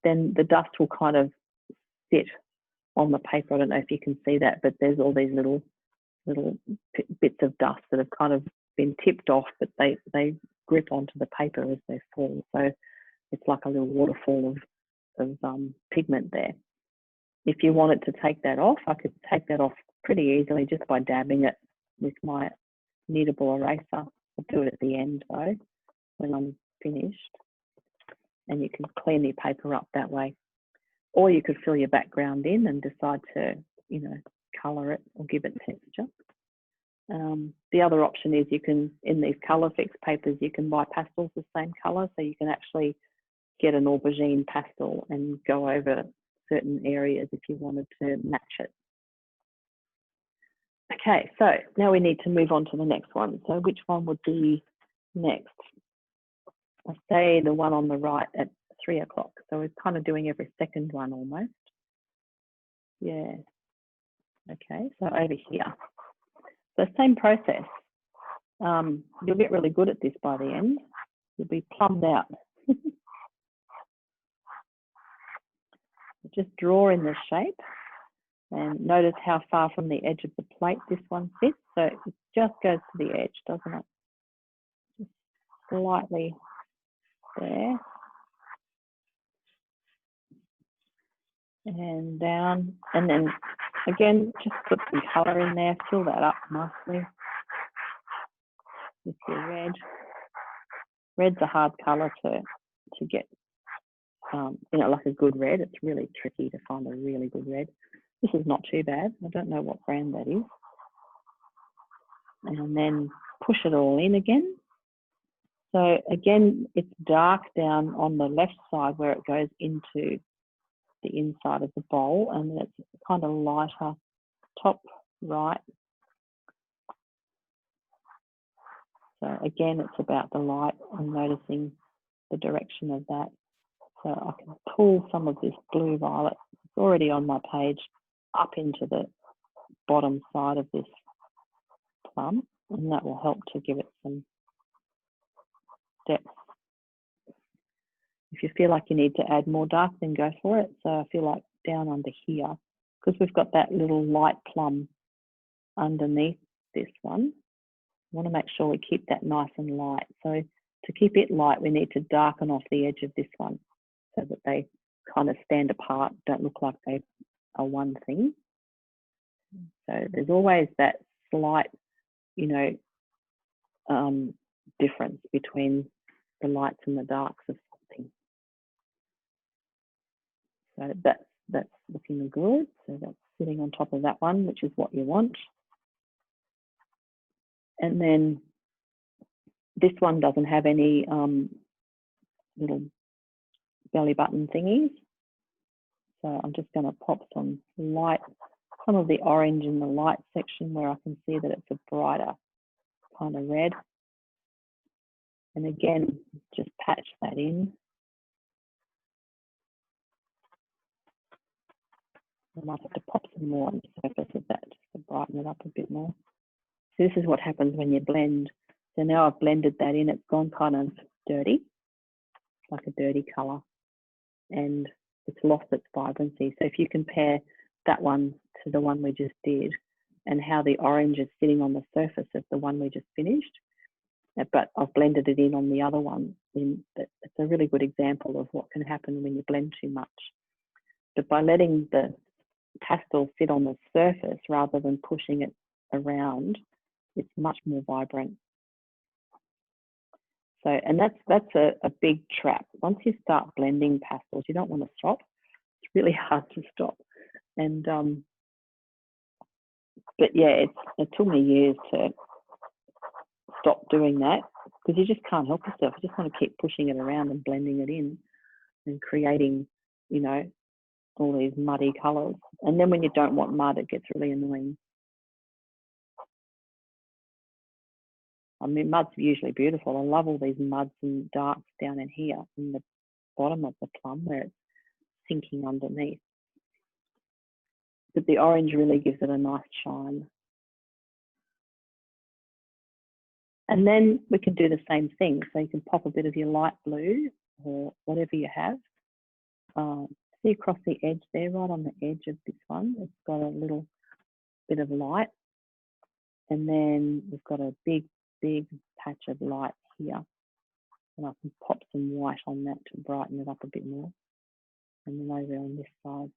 [SPEAKER 1] then the dust will kind of sit on the paper. I don't know if you can see that, but there's all these little bits of dust that have kind of been tipped off, but they grip onto the paper as they fall. So it's like a little waterfall of pigment there. If you wanted to take that off, I could take that off pretty easily just by dabbing it with my kneadable eraser. I'll do it at the end though, when I'm finished. And you can clean your paper up that way. Or you could fill your background in and decide to, you know, colour it or give it texture. The other option is you can, in these colour fix papers, you can buy pastels the same colour, so you can actually get an aubergine pastel and go over certain areas if you wanted to match it. Okay, so now we need to move on to the next one. So which one would be next? I say the one on the right at 3 o'clock. So we're kind of doing every second one almost. Yeah. Okay, so over here. So same process. You'll get really good at this by the end. You'll be plumbed out. Just draw in the shape and notice how far from the edge of the plate this one sits. So it just goes to the edge, doesn't it? Just slightly there. And down. And then again, just put some colour in there, fill that up nicely with your red. Red's a hard colour to get, you know, like a good red. It's really tricky to find a really good red. This is not too bad. I don't know what brand that is. And then push it all in again. So again, it's dark down on the left side where it goes into the inside of the bowl, and then it's kind of lighter top right. So again, it's about the light and noticing the direction of that. So I can pull some of this blue violet, it's already on my page, up into the bottom side of this plum, and that will help to give it some depth. If you feel like you need to add more dark, then go for it. So I feel like down under here, because we've got that little light plum underneath this one, I want to make sure we keep that nice and light. So to keep it light, we need to darken off the edge of this one so that they kind of stand apart, don't look like they are one thing. So there's always that slight, you know, difference between the lights and the darks of something. So that's looking good. So that's sitting on top of that one, which is what you want. And then this one doesn't have any little belly button thingies. So I'm just going to pop some of the orange in the light section where I can see that it's a brighter kind of red. And again, just patch that in. I might have to pop some more on the surface of that just to brighten it up a bit more. So this is what happens when you blend. So now I've blended that in, it's gone kind of dirty, like a dirty colour, and it's lost its vibrancy. So if you compare that one to the one we just did and how the orange is sitting on the surface of the one we just finished, but I've blended it in on the other one, it's a really good example of what can happen when you blend too much. But by letting the pastel sit on the surface rather than pushing it around, it's much more vibrant. So, and that's a big trap. Once you start blending pastels, you don't want to stop. It's really hard to stop. And but yeah, it took me years to stop doing that, because you just can't help yourself. You just want to keep pushing it around and blending it in and creating, you know, all these muddy colours. And then when you don't want mud, it gets really annoying. I mean, mud's usually beautiful. I love all these muds and darks down in here in the bottom of the plum where it's sinking underneath. But the orange really gives it a nice shine. And then we can do the same thing. So you can pop a bit of your light blue or whatever you have. See across the edge there, right on the edge of this one, it's got a little bit of light. And then we've got a big patch of light here. And I can pop some white on that to brighten it up a bit more. And then over on this side.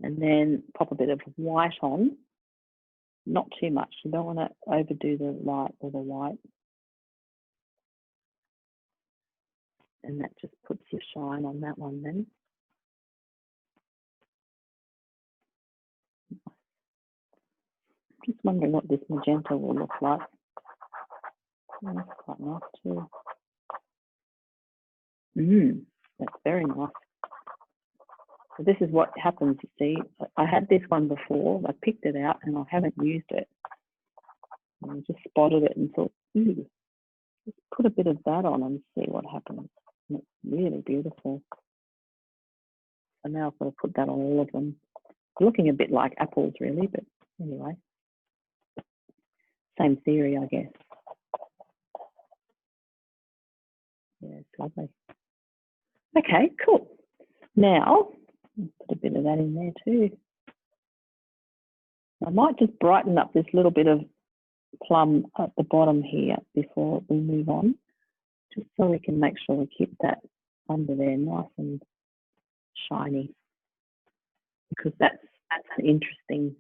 [SPEAKER 1] And then pop a bit of white on, not too much. You don't want to overdo the light or the white. And that just puts your shine on that one then. Just wondering what this magenta will look like. Oh, that's quite nice too. That's very nice. So this is what happens, you see. I had this one before, I picked it out and I haven't used it. And I just spotted it and thought, let's put a bit of that on and see what happens. And it's really beautiful. So now I've got to put that on all of them. They're looking a bit like apples really, but anyway. Same theory, I guess. Yeah, it's lovely. Okay, cool. Now, put a bit of that in there too. I might just brighten up this little bit of plum at the bottom here before we move on, just so we can make sure we keep that under there nice and shiny, because that's an interesting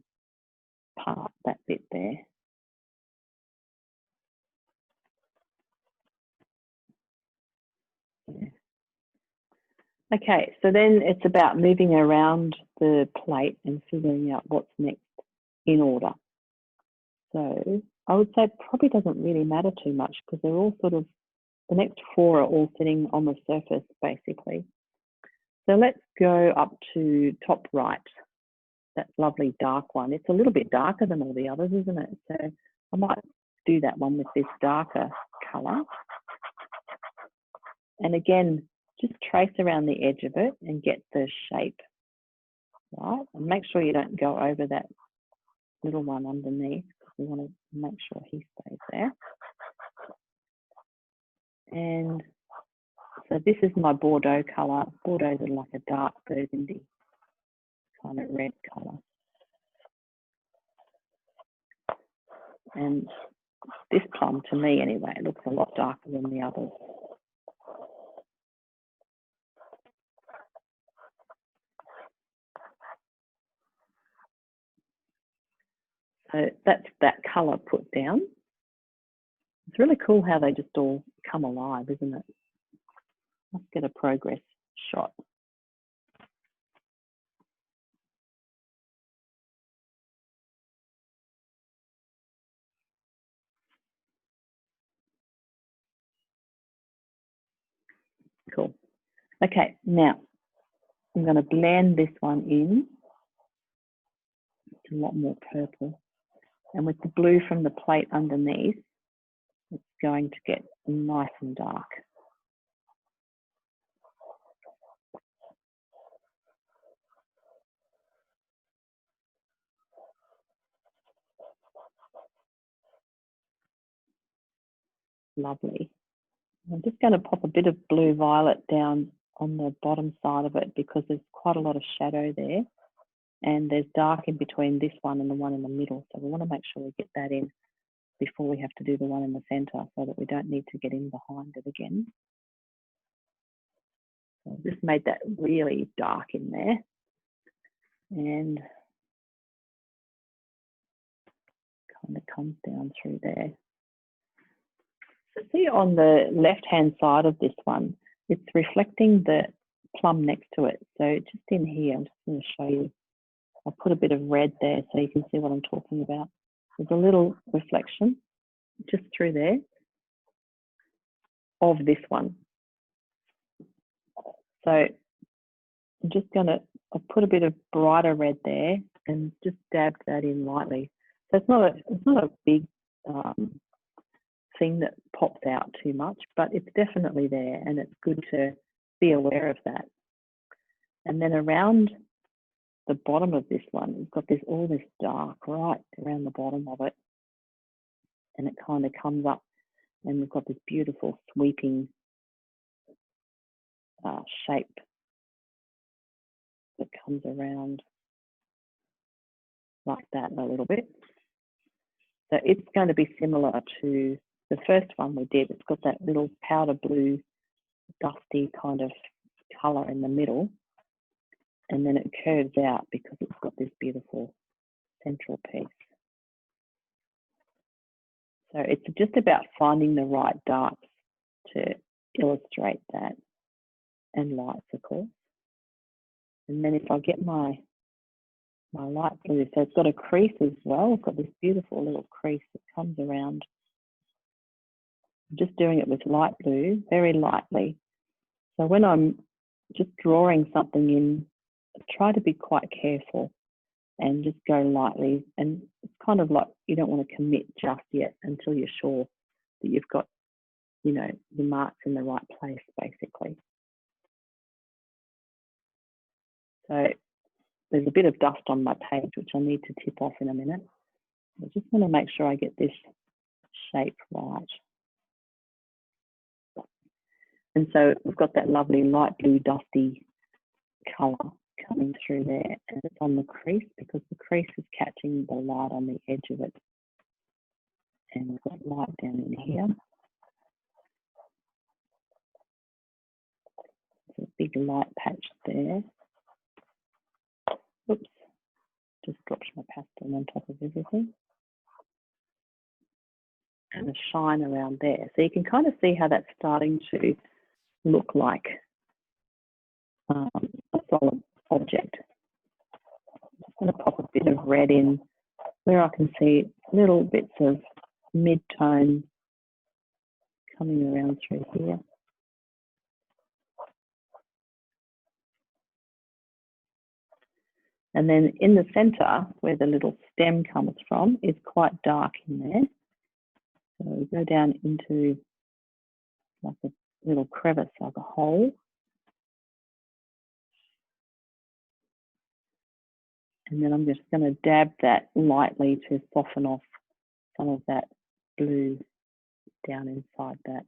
[SPEAKER 1] part, that bit there. Yeah. Okay, so then it's about moving around the plate and figuring out what's next in order. So I would say it probably doesn't really matter too much, because they're all sort of, the next four are all sitting on the surface basically. So let's go up to top right, that lovely dark one. It's a little bit darker than all the others, isn't it? So I might do that one with this darker colour. And again, just trace around the edge of it and get the shape, right? And make sure you don't go over that little one underneath, because we want to make sure he stays there. And so this is my Bordeaux colour. Bordeaux is like a dark burgundy kind of red colour. And this plum, to me anyway, it looks a lot darker than the others. So that's that colour put down. It's really cool how they just all come alive, isn't it? Let's get a progress shot. Cool. Okay, now I'm going to blend this one in. It's a lot more purple. And with the blue from the plate underneath, it's going to get nice and dark. Lovely. I'm just going to pop a bit of blue violet down on the bottom side of it, because there's quite a lot of shadow there. And there's dark in between this one and the one in the middle. So we want to make sure we get that in before we have to do the one in the center, so that we don't need to get in behind it again. So I've just made that really dark in there. And kind of comes down through there. So see on the left-hand side of this one, it's reflecting the plum next to it. So just in here, I'm just going to show you. I'll put a bit of red there so you can see what I'm talking about. There's a little reflection just through there of this one. So I'm just going to, I'll put a bit of brighter red there and just dab that in lightly. So it's not a big thing that pops out too much, but it's definitely there, and it's good to be aware of that. And then around the bottom of this one, we've got all this dark right around the bottom of it, and it kind of comes up, and we've got this beautiful sweeping shape that comes around like that a little bit. So it's going to be similar to the first one we did. It's got that little powder blue, dusty kind of colour in the middle, and then it curves out because it's got this beautiful central piece. So it's just about finding the right darks to illustrate that, and lights, of course. And then if I get my light blue, so it's got a crease as well. It's got this beautiful little crease that comes around. I'm just doing it with light blue, very lightly. So when I'm just drawing something in, try to be quite careful and just go lightly. And it's kind of like you don't want to commit just yet until you're sure that you've got, you know, the marks in the right place, basically. So there's a bit of dust on my page, which I need to tip off in a minute. I just want to make sure I get this shape right. And so we've got that lovely light blue dusty colour coming through there, and it's on the crease because the crease is catching the light on the edge of it. And we've got light down in here. There's a big light patch there. Oops, just dropped my pastel on top of everything. And a shine around there. So you can kind of see how that's starting to look like a solid object. I'm just going to pop a bit of red in where I can see little bits of mid-tone coming around through here. And then in the center, where the little stem comes from, is quite dark in there. So we go down into like a little crevice, like a hole. And then I'm just going to dab that lightly to soften off some of that blue down inside that.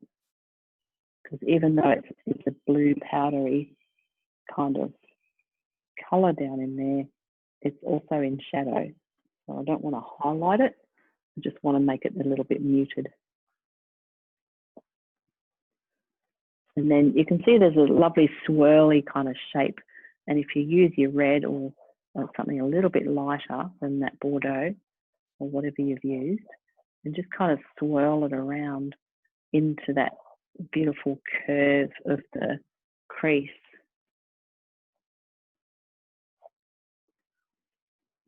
[SPEAKER 1] Because even though it's a blue powdery kind of colour down in there, it's also in shadow. So I don't want to highlight it. I just want to make it a little bit muted. And then you can see there's a lovely swirly kind of shape. And if you use your red or something a little bit lighter than that Bordeaux or whatever you've used, and just kind of swirl it around into that beautiful curve of the crease.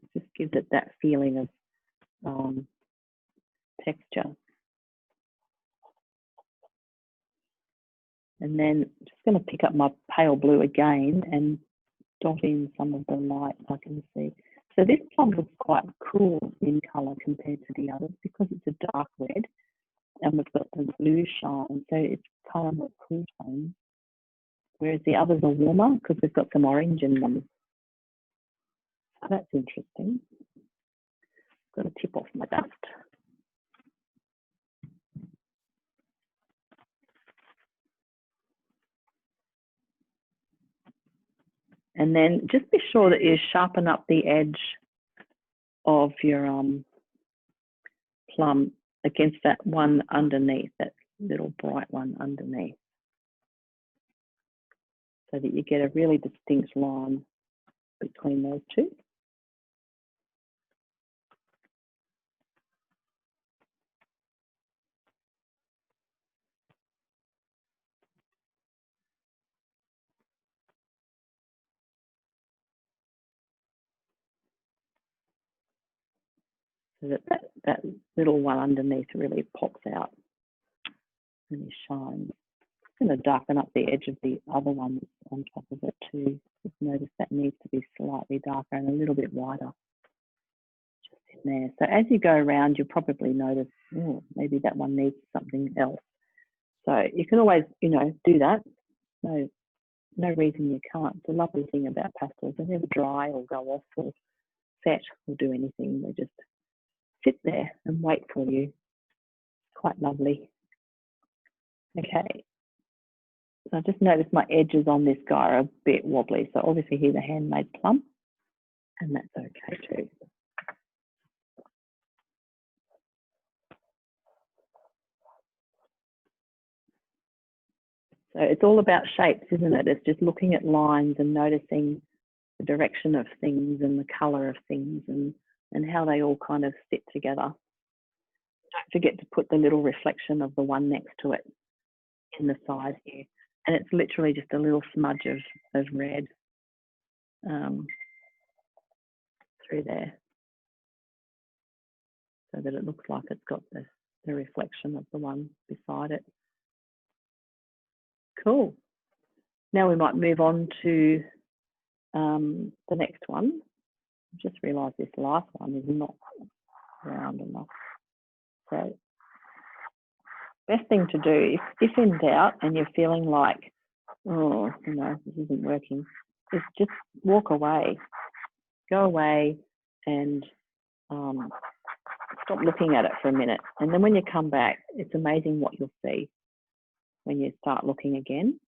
[SPEAKER 1] It just gives it that feeling of texture. And then I'm just going to pick up my pale blue again and dot in some of the light I can see. So this plum looks quite cool in colour compared to the others because it's a dark red and we've got the blue shine, so it's kind of a cool tone. Whereas the others are warmer because we've got some orange in them. So that's interesting. Got to tip off my dust. And then just be sure that you sharpen up the edge of your plum against that one underneath, that little bright one underneath, so that you get a really distinct line between those two. So that little one underneath really pops out and shines. I'm going to darken up the edge of the other one on top of it too. Just notice that needs to be slightly darker and a little bit wider just in there. So as you go around, you'll probably notice, oh, maybe that one needs something else. So you can always, do that. No reason you can't. The lovely thing about pastels, they never dry or go off or set or do anything. They just sit there and wait for you. Quite lovely. Okay. So I just noticed my edges on this guy are a bit wobbly. So obviously here's a handmade plum, and that's okay too. So it's all about shapes, isn't it? It's just looking at lines and noticing the direction of things and the colour of things and how they all kind of fit together. Don't forget to put the little reflection of the one next to it in the side here. And it's literally just a little smudge of red through there, so that it looks like it's got the reflection of the one beside it. Cool. Now we might move on to the next one. I just realised this last one is not round enough. So best thing to do, if in doubt and you're feeling like, oh, this isn't working, is just walk away. Go away and stop looking at it for a minute. And then when you come back, it's amazing what you'll see when you start looking again.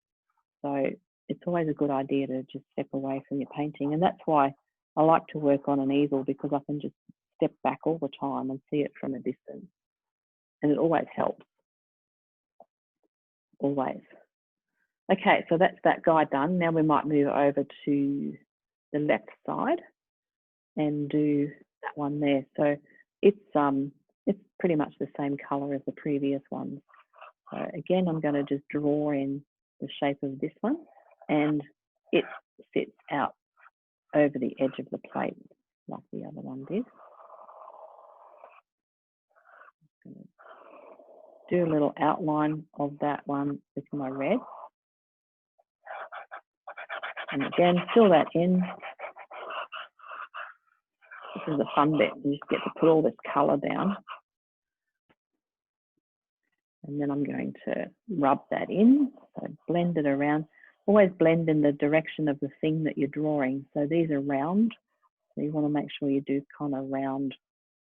[SPEAKER 1] So it's always a good idea to just step away from your painting. And that's why I like to work on an easel, because I can just step back all the time and see it from a distance. And it always helps. Always. Okay, so that's that guy done. Now we might move over to the left side and do that one there. So it's pretty much the same colour as the previous one. So again, I'm going to just draw in the shape of this one, and it sits out over the edge of the plate like the other one did. Do a little outline of that one with my red. And again, fill that in. This is the fun bit. You just get to put all this colour down. And then I'm going to rub that in, so blend it around. Always blend in the direction of the thing that you're drawing. So these are round, so you want to make sure you do kind of round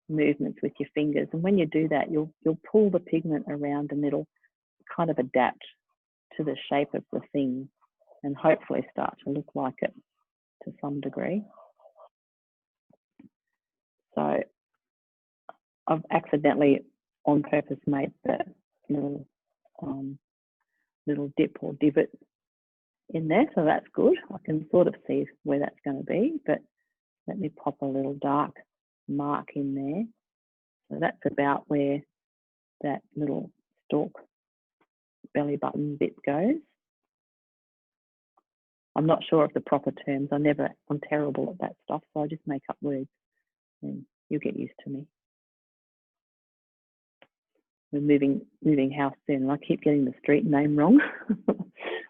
[SPEAKER 1] movements with your fingers. And when you do that, you'll pull the pigment around and it'll kind of adapt to the shape of the thing and hopefully start to look like it to some degree. So I've accidentally on purpose made the little little dip or divot in there, so that's good. I can sort of see where that's going to be, but let me pop a little dark mark in there. So that's about where that little stalk belly button bit goes. I'm not sure of the proper terms. I'm terrible at that stuff, so I just make up words and you'll get used to me. We're moving house soon, and I keep getting the street name wrong.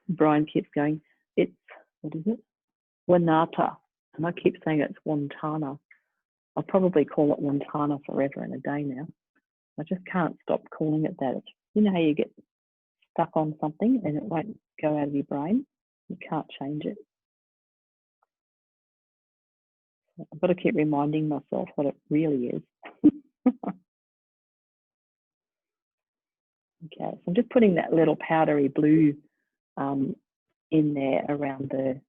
[SPEAKER 1] Brian keeps going, it's, what is it? Wanata. And I keep saying it's Wantana. I'll probably call it Wantana forever and a day now. I just can't stop calling it that. You know how you get stuck on something and it won't go out of your brain? You can't change it. I've got to keep reminding myself what it really is. Okay, so I'm just putting that little powdery blue in there around the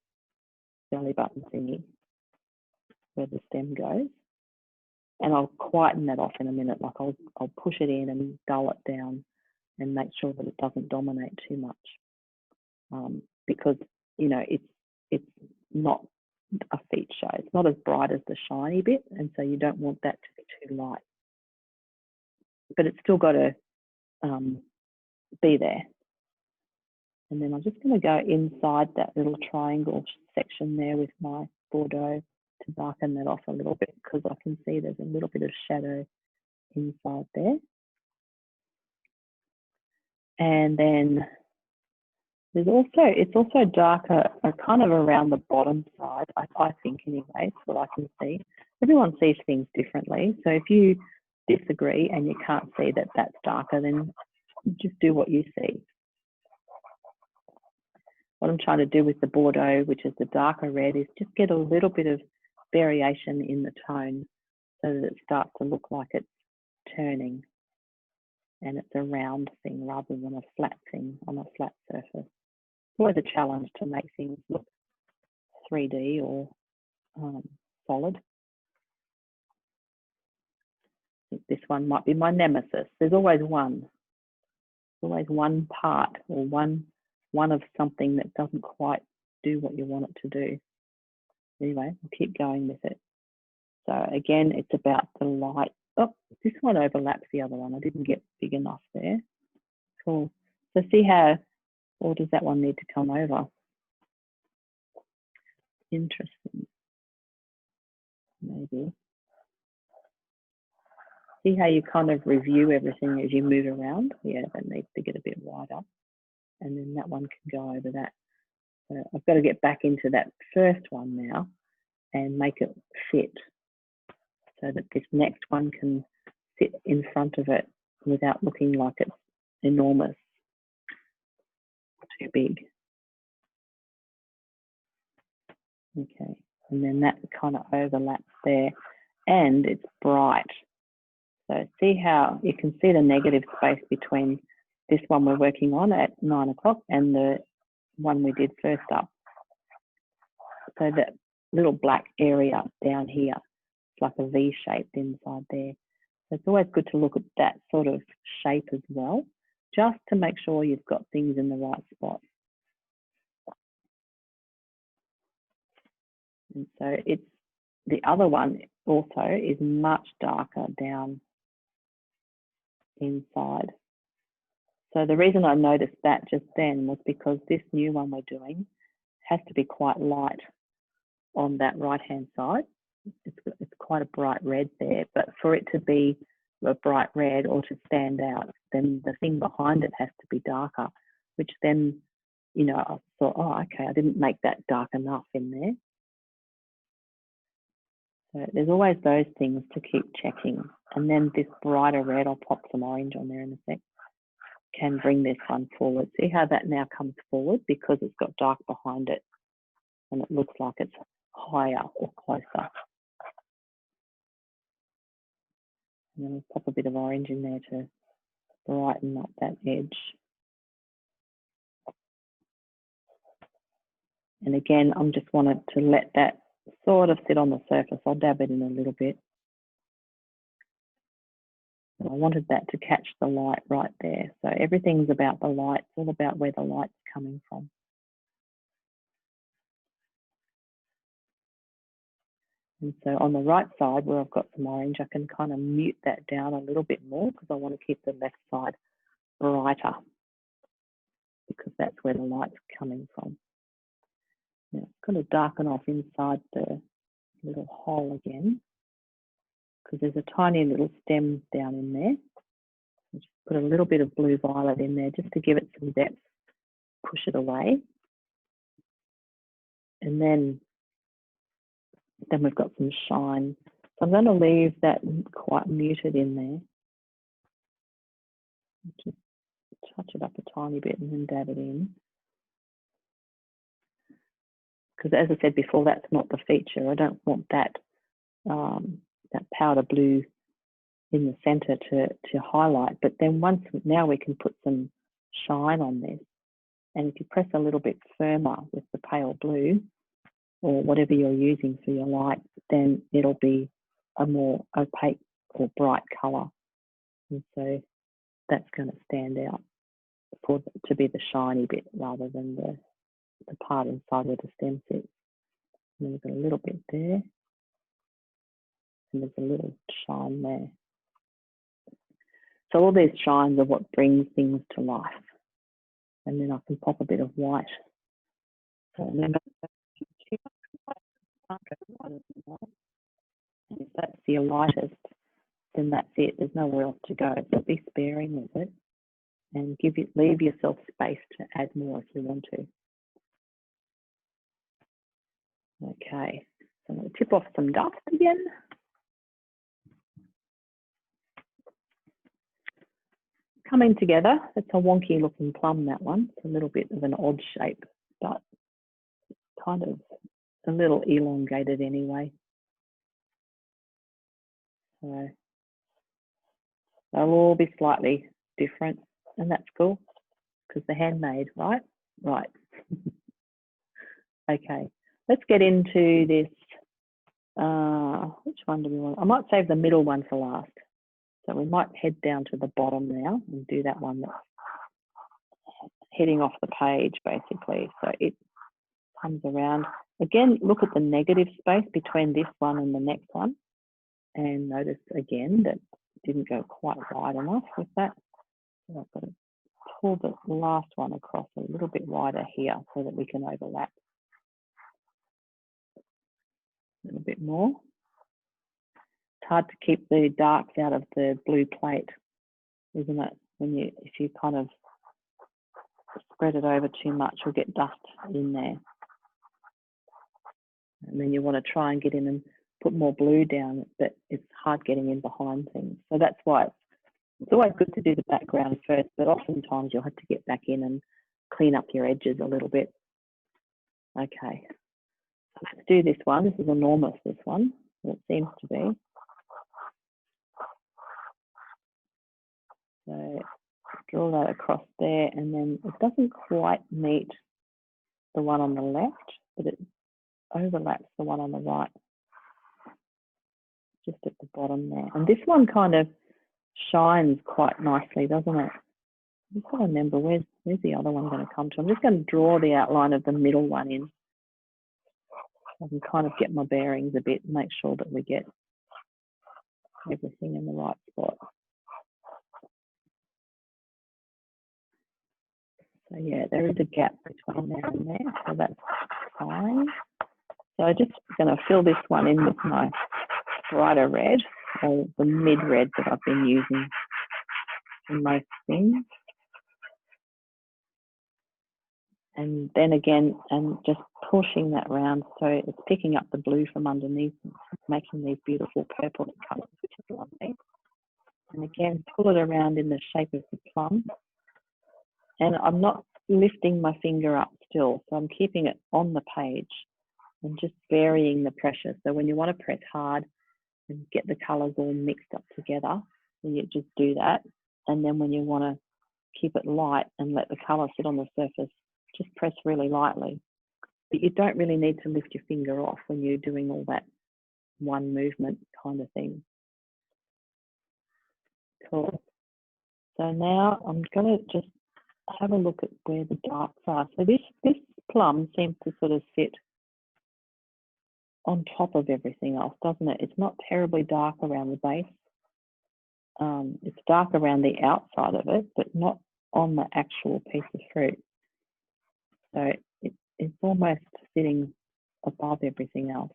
[SPEAKER 1] belly button thingy where the stem goes. And I'll quieten that off in a minute. Like I'll push it in and dull it down and make sure that it doesn't dominate too much. Because, you know, it's not a feat show. It's not as bright as the shiny bit, and so you don't want that to be too light. But it's still got to be there. And then I'm just going to go inside that little triangle section there with my Bordeaux to darken that off a little bit, because I can see there's a little bit of shadow inside there. And then there's it's also darker kind of around the bottom side, I think anyway, what I can see. Everyone sees things differently. So if you disagree and you can't see that that's darker, then just do what you see. What I'm trying to do with the Bordeaux, which is the darker red, is just get a little bit of variation in the tone so that it starts to look like it's turning and it's a round thing rather than a flat thing on a flat surface. It's always a challenge to make things look 3D or solid. I think this one might be my nemesis. There's always one. There's always one part or one of something that doesn't quite do what you want it to do. Anyway, I'll keep going with it. So again, it's about the light. Oh, this one overlaps the other one. I didn't get big enough there. Cool. So see how, or does that one need to come over? Interesting. Maybe. See how you kind of review everything as you move around? Yeah, that needs to get a bit wider. And then that one can go over that. So I've got to get back into that first one now and make it fit so that this next one can sit in front of it without looking like it's enormous, too big. Okay, and then that kind of overlaps there, and it's bright. So see how you can see the negative space between this one we're working on at 9 o'clock and the one we did first up. So that little black area down here, it's like a V shaped inside there. So it's always good to look at that sort of shape as well, just to make sure you've got things in the right spot. And so it's the other one also is much darker down inside. So the reason I noticed that just then was because this new one we're doing has to be quite light on that right-hand side. It's quite a bright red there, but for it to be a bright red or to stand out, then the thing behind it has to be darker, which then, you know, I thought, oh, okay, I didn't make that dark enough in there. So there's always those things to keep checking. And then this brighter red, I'll pop some orange on there in a sec. can bring this one forward. See how that now comes forward because it's got dark behind it and it looks like it's higher or closer. And then I'll pop a bit of orange in there to brighten up that edge. And again, I'm just wanted to let that sort of sit on the surface. I'll dab it in a little bit. And I wanted that to catch the light right there. So everything's about the light. It's all about where the light's coming from. And so on the right side where I've got some orange, I can kind of mute that down a little bit more because I want to keep the left side brighter because that's where the light's coming from. Now it's going to darken off inside the little hole again because there's a tiny little stem down in there. I'll just put a little bit of blue violet in there just to give it some depth, push it away. And then we've got some shine. So I'm going to leave that quite muted in there. Just touch it up a tiny bit and then dab it in. Because as I said before, that's not the feature. I don't want that that powder blue in the center to highlight. But then now we can put some shine on this. And if you press a little bit firmer with the pale blue, or whatever you're using for your light, then it'll be a more opaque or bright color. And so that's going to stand out to be the shiny bit rather than the part inside where the stem sits. And then we've got a little bit there. And there's a little shine there. So all these shines are what brings things to life. And then I can pop a bit of white. So remember, if that's your lightest, then that's it. There's nowhere else to go. So be sparing with it and leave yourself space to add more if you want to. Okay, so I'm going to tip off some dust again. Coming together, it's a wonky looking plum, that one. It's a little bit of an odd shape, but kind of a little elongated anyway. So they'll all be slightly different, and that's cool because they're handmade, right? Right. Okay, let's get into this. Which one do we want? I might save the middle one for last. So we might head down to the bottom now and do that one that's heading off the page, basically. So it comes around. Again, look at the negative space between this one and the next one. And notice again that it didn't go quite wide enough with that. So I've got to pull the last one across a little bit wider here so that we can overlap a little bit more. It's hard to keep the darks out of the blue plate, isn't it? If you kind of spread it over too much, you'll get dust in there. And then you want to try and get in and put more blue down, but it's hard getting in behind things. So that's why it's always good to do the background first, but oftentimes you'll have to get back in and clean up your edges a little bit. Okay, so let's do this one. This is enormous, this one. It seems to be. So draw that across there, and then it doesn't quite meet the one on the left, but it overlaps the one on the right, just at the bottom there. And this one kind of shines quite nicely, doesn't it? I've got to remember where's the other one going to come to. I'm just going to draw the outline of the middle one in. I can kind of get my bearings a bit and make sure that we get everything in the right spot. So yeah, there is a gap between there and there, so that's fine. So I'm just going to fill this one in with my brighter red, or the mid red that I've been using in most things. And then again, and just pushing that round so it's picking up the blue from underneath, making these beautiful purple colours, which is lovely. And again, pull it around in the shape of the plum. And I'm not lifting my finger up still, so I'm keeping it on the page and just varying the pressure. So when you want to press hard and get the colours all mixed up together, then you just do that. And then when you want to keep it light and let the colour sit on the surface, just press really lightly. But you don't really need to lift your finger off when you're doing all that one movement kind of thing. Cool. So now I'm going to just have a look at where the darks are. So this plum seems to sort of sit on top of everything else, doesn't it? It's not terribly dark around the base. It's dark around the outside of it, but not on the actual piece of fruit. So it's almost sitting above everything else.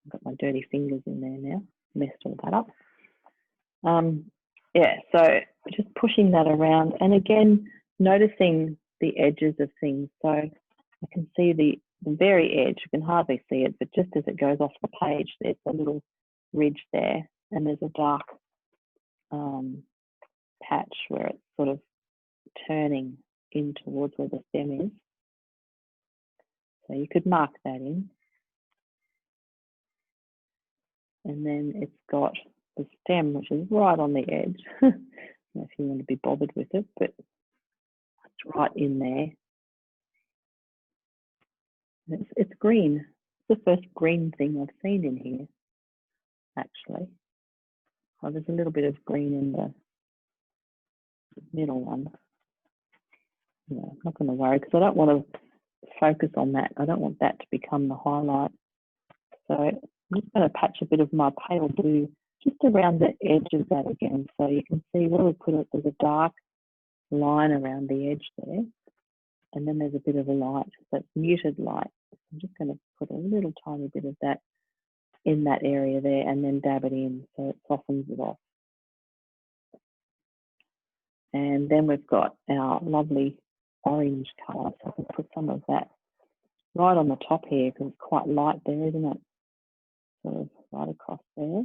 [SPEAKER 1] I've got my dirty fingers in there now, messed all that up. Yeah, so just pushing that around, and again, noticing the edges of things. So I can see the very edge, you can hardly see it, but just as it goes off the page, there's a little ridge there, and there's a dark patch where it's sort of turning in towards where the stem is. So you could mark that in. And then it's got the stem, which is right on the edge. I don't know if you want to be bothered with it, but it's right in there. It's green. It's the first green thing I've seen in here, actually. Oh, there's a little bit of green in the middle one. Yeah, I'm not going to worry because I don't want to focus on that. I don't want that to become the highlight. So I'm just going to patch a bit of my pale blue just around the edge of that again. So you can see where we put it, there's a dark line around the edge there. And then there's a bit of a light, so it's muted light. I'm just going to put a little tiny bit of that in that area there and then dab it in so it softens it off. And then we've got our lovely orange colour, so I can put some of that right on the top here because it's quite light there, isn't it? Sort of right across there.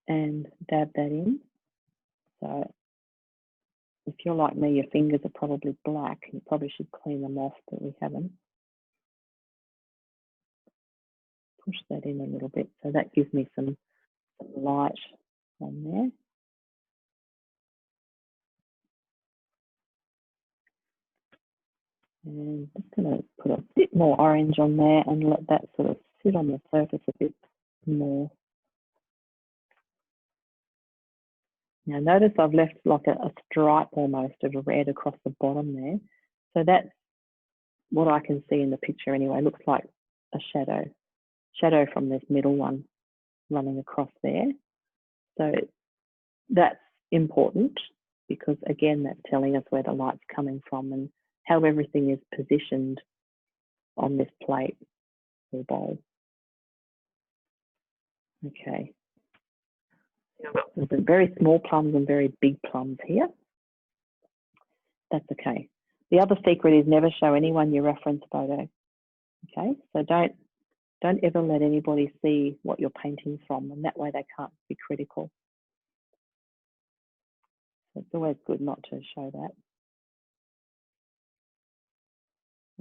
[SPEAKER 1] And dab that in. So if you're like me, your fingers are probably black. You probably should clean them off, but we haven't. Push that in a little bit. So that gives me some light on there. And I'm just going to put a bit more orange on there and let that sort of sit on the surface a bit more. Now notice I've left like a stripe almost of a red across the bottom there. So that's what I can see in the picture anyway. Looks like a shadow from this middle one running across there. So that's important because again, that's telling us where the light's coming from and how everything is positioned on this plate or bowl. Okay. There's some very small plums and very big plums here. That's okay. The other secret is never show anyone your reference photo. Okay, so don't ever let anybody see what you're painting from, and that way they can't be critical. So it's always good not to show that.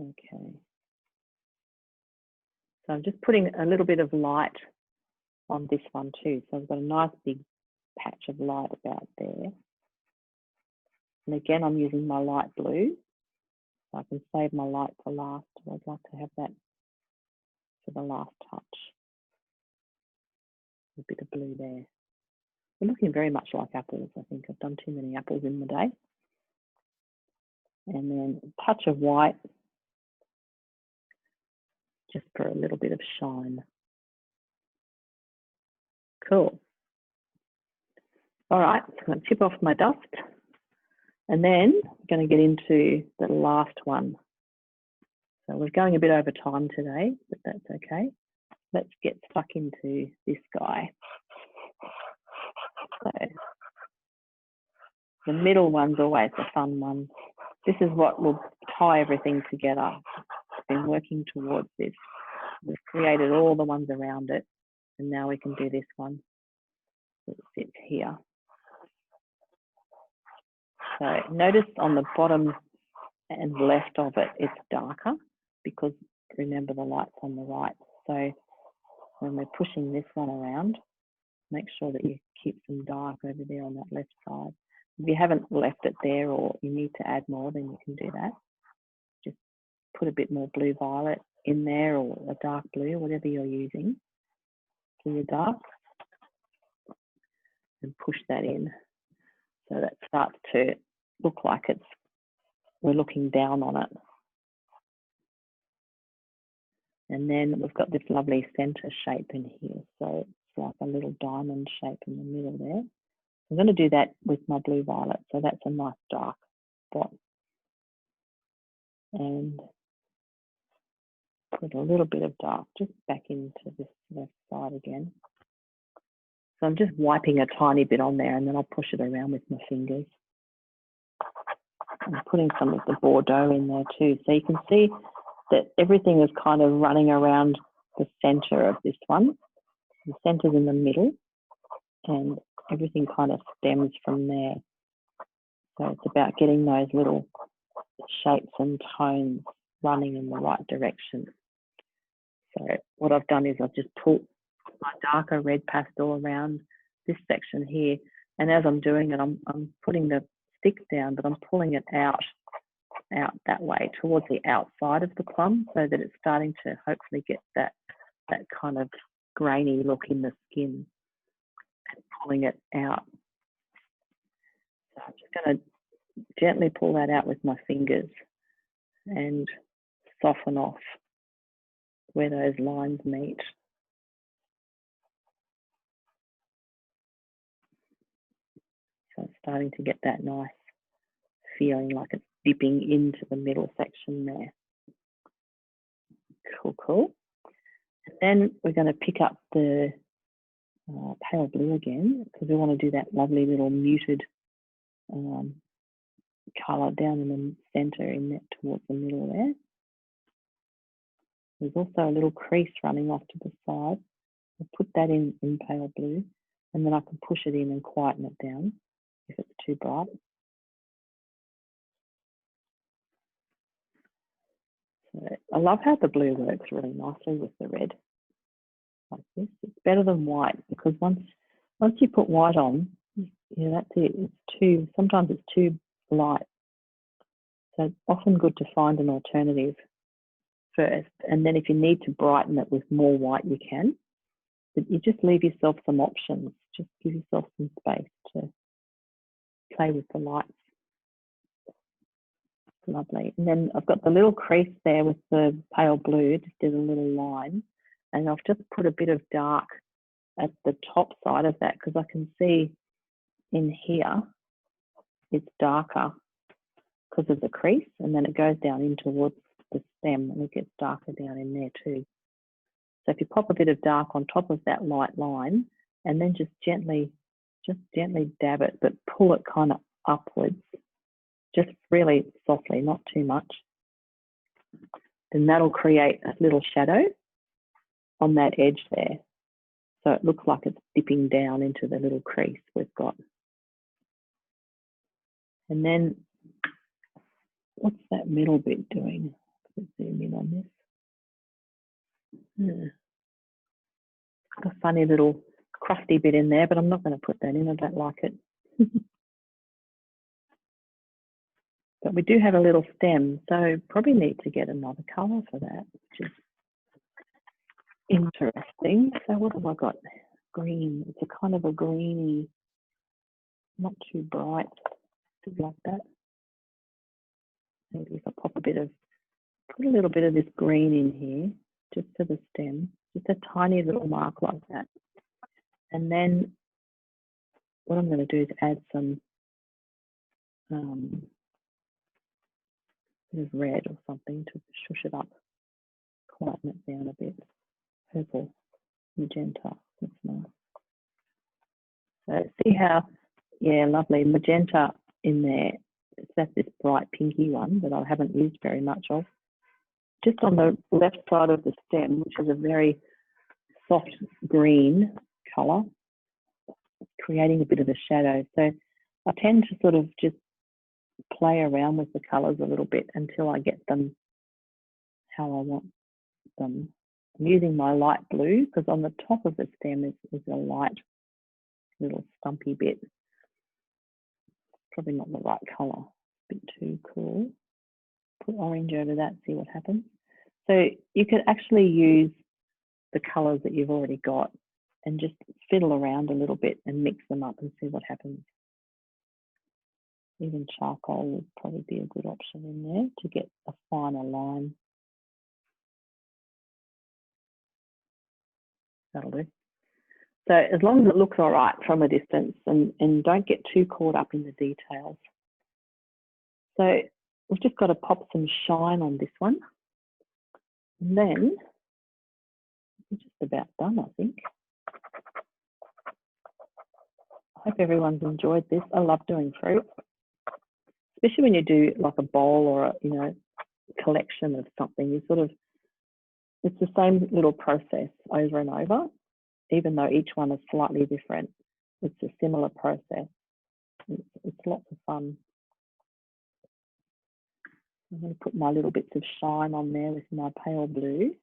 [SPEAKER 1] Okay. So I'm just putting a little bit of light on this one too. So I've got a nice big patch of light about there. And again, I'm using my light blue. So I can save my light for last. I'd like to have that for the last touch. A bit of blue there. We're looking very much like apples. I think I've done too many apples in the day. And then a touch of white, just for a little bit of shine. Cool. All right, so I'm going to tip off my dust. And then I'm going to get into the last one. So we're going a bit over time today, but that's okay. Let's get stuck into this guy. So the middle one's always the fun one. This is what will tie everything together. been working towards this. We've created all the ones around it, and now we can do this one that sits here. So notice on the bottom and left of it, it's darker because remember the light's on the right. So when we're pushing this one around, make sure that you keep some dark over there on that left side. If you haven't left it there or you need to add more, then you can do that. Just put a bit more blue violet in there or a dark blue, whatever you're using for your dark, and push that in. So that starts to look like we're looking down on it. And then we've got this lovely center shape in here. So it's like a little diamond shape in the middle there. I'm going to do that with my blue violet. So that's a nice dark spot. And put a little bit of dark just back into this left side again. So I'm just wiping a tiny bit on there and then I'll push it around with my fingers. I'm putting some of the Bordeaux in there too. So you can see that everything is kind of running around the center of this one. The center's in the middle and everything kind of stems from there. So it's about getting those little shapes and tones running in the right direction. So what I've done is I've just pulled my darker red pastel around this section here. And as I'm doing it, I'm putting the stick down, but I'm pulling it out that way towards the outside of the plum so that it's starting to hopefully get that kind of grainy look in the skin and pulling it out. So I'm just going to gently pull that out with my fingers and soften off where those lines meet. So it's starting to get that nice feeling like it's dipping into the middle section there. Cool, cool. And then we're going to pick up the pale blue again because we want to do that lovely little muted colour down in the centre in that towards the middle there. There's also a little crease running off to the side. I'll put that in pale blue and then I can push it in and quieten it down if it's too bright. So I love how the blue works really nicely with the red like this. It's better than white because once you put white on, yeah, that's it. Sometimes it's too light. So it's often good to find an alternative first. And then if you need to brighten it with more white, you can. But you just leave yourself some options. Just give yourself some space to play with the lights. Lovely. And then I've got the little crease there with the pale blue, just did a little line. And I've just put a bit of dark at the top side of that because I can see in here it's darker because of the crease, and then it goes down in towards the stem and it gets darker down in there too. So if you pop a bit of dark on top of that light line and then just gently dab it, but pull it kind of upwards, just really softly, not too much, then that'll create a little shadow on that edge there. So it looks like it's dipping down into the little crease we've got. And then what's that middle bit doing? Let's zoom in on this. Got a funny little crusty bit in there, but I'm not going to put that in. I don't like it. But we do have a little stem, so probably need to get another colour for that, which is interesting. So what have I got? Green. It's a kind of a greeny, not too bright, like that. Maybe if I put a little bit of this green in here, just for the stem, just a tiny little mark like that. And then what I'm going to do is add some bit of red or something to shush it up, quieten it down a bit. Purple, magenta, that's nice. So see how, yeah, lovely magenta in there. That's this bright pinky one that I haven't used very much of. just on the left side of the stem, which is a very soft green colour, creating a bit of a shadow. So I tend to sort of just play around with the colours a little bit until I get them how I want them. I'm using my light blue because on the top of the stem is a light little stumpy bit. Probably not the right colour, a bit too cool. Put orange over that, see what happens. So you could actually use the colours that you've already got and just fiddle around a little bit and mix them up and see what happens. Even charcoal would probably be a good option in there to get a finer line. That'll do. So as long as it looks all right from a distance and don't get too caught up in the details. So we've just got to pop some shine on this one. And then we're just about done, I think. I hope everyone's enjoyed this. I love doing fruit, especially when you do like a bowl or a, you know, collection of something. You sort of, it's the same little process over and over, even though each one is slightly different. It's a similar process. It's lots of fun. I'm going to put my little bits of shine on there with my pale blue.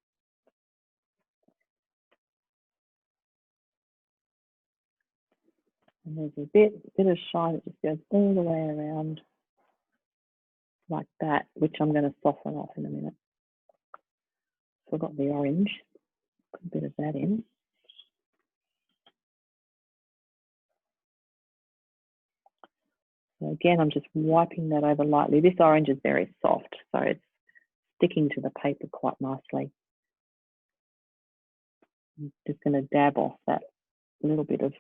[SPEAKER 1] And there's a bit of shine that just goes all the way around like that, which I'm going to soften off in a minute. So I've got the orange, put a bit of that in. So again, I'm just wiping that over lightly. This orange is very soft, so it's sticking to the paper quite nicely. I'm just going to dab off that little bit of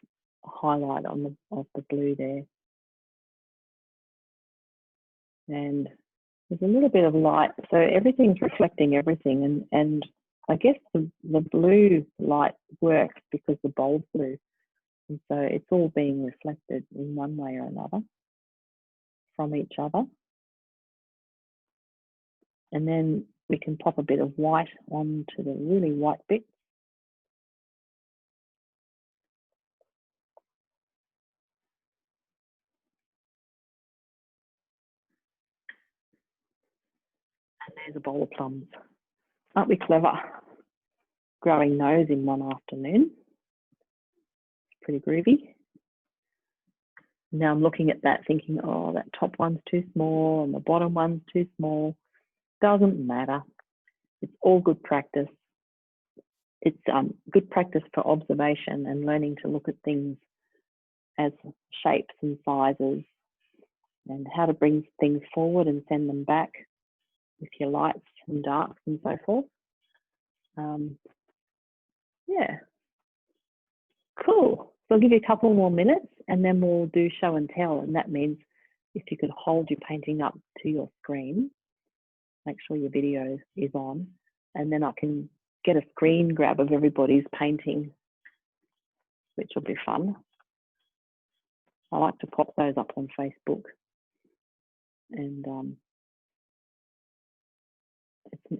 [SPEAKER 1] highlight on the blue there. And there's a little bit of light, so everything's reflecting everything. And I guess the blue light works because the bowl's blue. And so it's all being reflected in one way or another from each other. And then we can pop a bit of white onto the really white bit. And there's a bowl of plums. Aren't we clever? Growing those in one afternoon. It's pretty groovy. Now I'm looking at that thinking, oh, that top one's too small and the bottom one's too small. Doesn't matter. It's all good practice. It's good practice for observation and learning to look at things as shapes and sizes and how to bring things forward and send them back with your lights and darks and so forth. Yeah, cool. So I'll give you a couple more minutes and then we'll do show and tell. And that means if you could hold your painting up to your screen, make sure your video is on, and then I can get a screen grab of everybody's painting, which will be fun. I like to pop those up on Facebook, and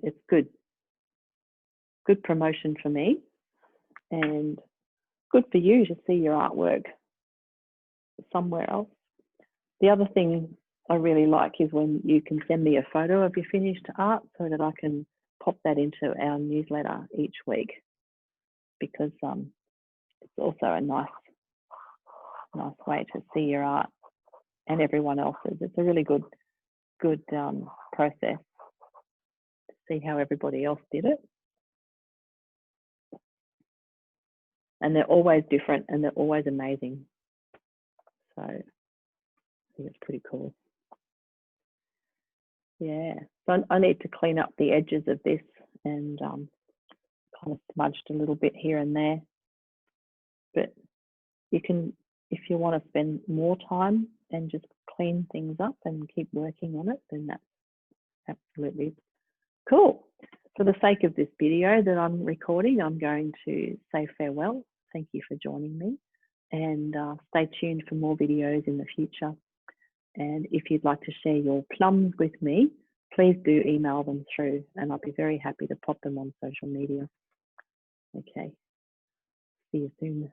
[SPEAKER 1] it's good promotion for me and good for you to see your artwork somewhere else. The other thing I really like is when you can send me a photo of your finished art so that I can pop that into our newsletter each week, because it's also a nice way to see your art and everyone else's. It's a really good process to see how everybody else did it. And they're always different and they're always amazing. So I think it's pretty cool. Yeah, so I need to clean up the edges of this and kind of smudged a little bit here and there. But you can, if you want to spend more time and just clean things up and keep working on it, then that's absolutely cool. For the sake of this video that I'm recording, I'm going to say farewell. Thank you for joining me, and stay tuned for more videos in the future. And if you'd like to share your plums with me, please do email them through and I'll be very happy to pop them on social media. Okay, see you soon.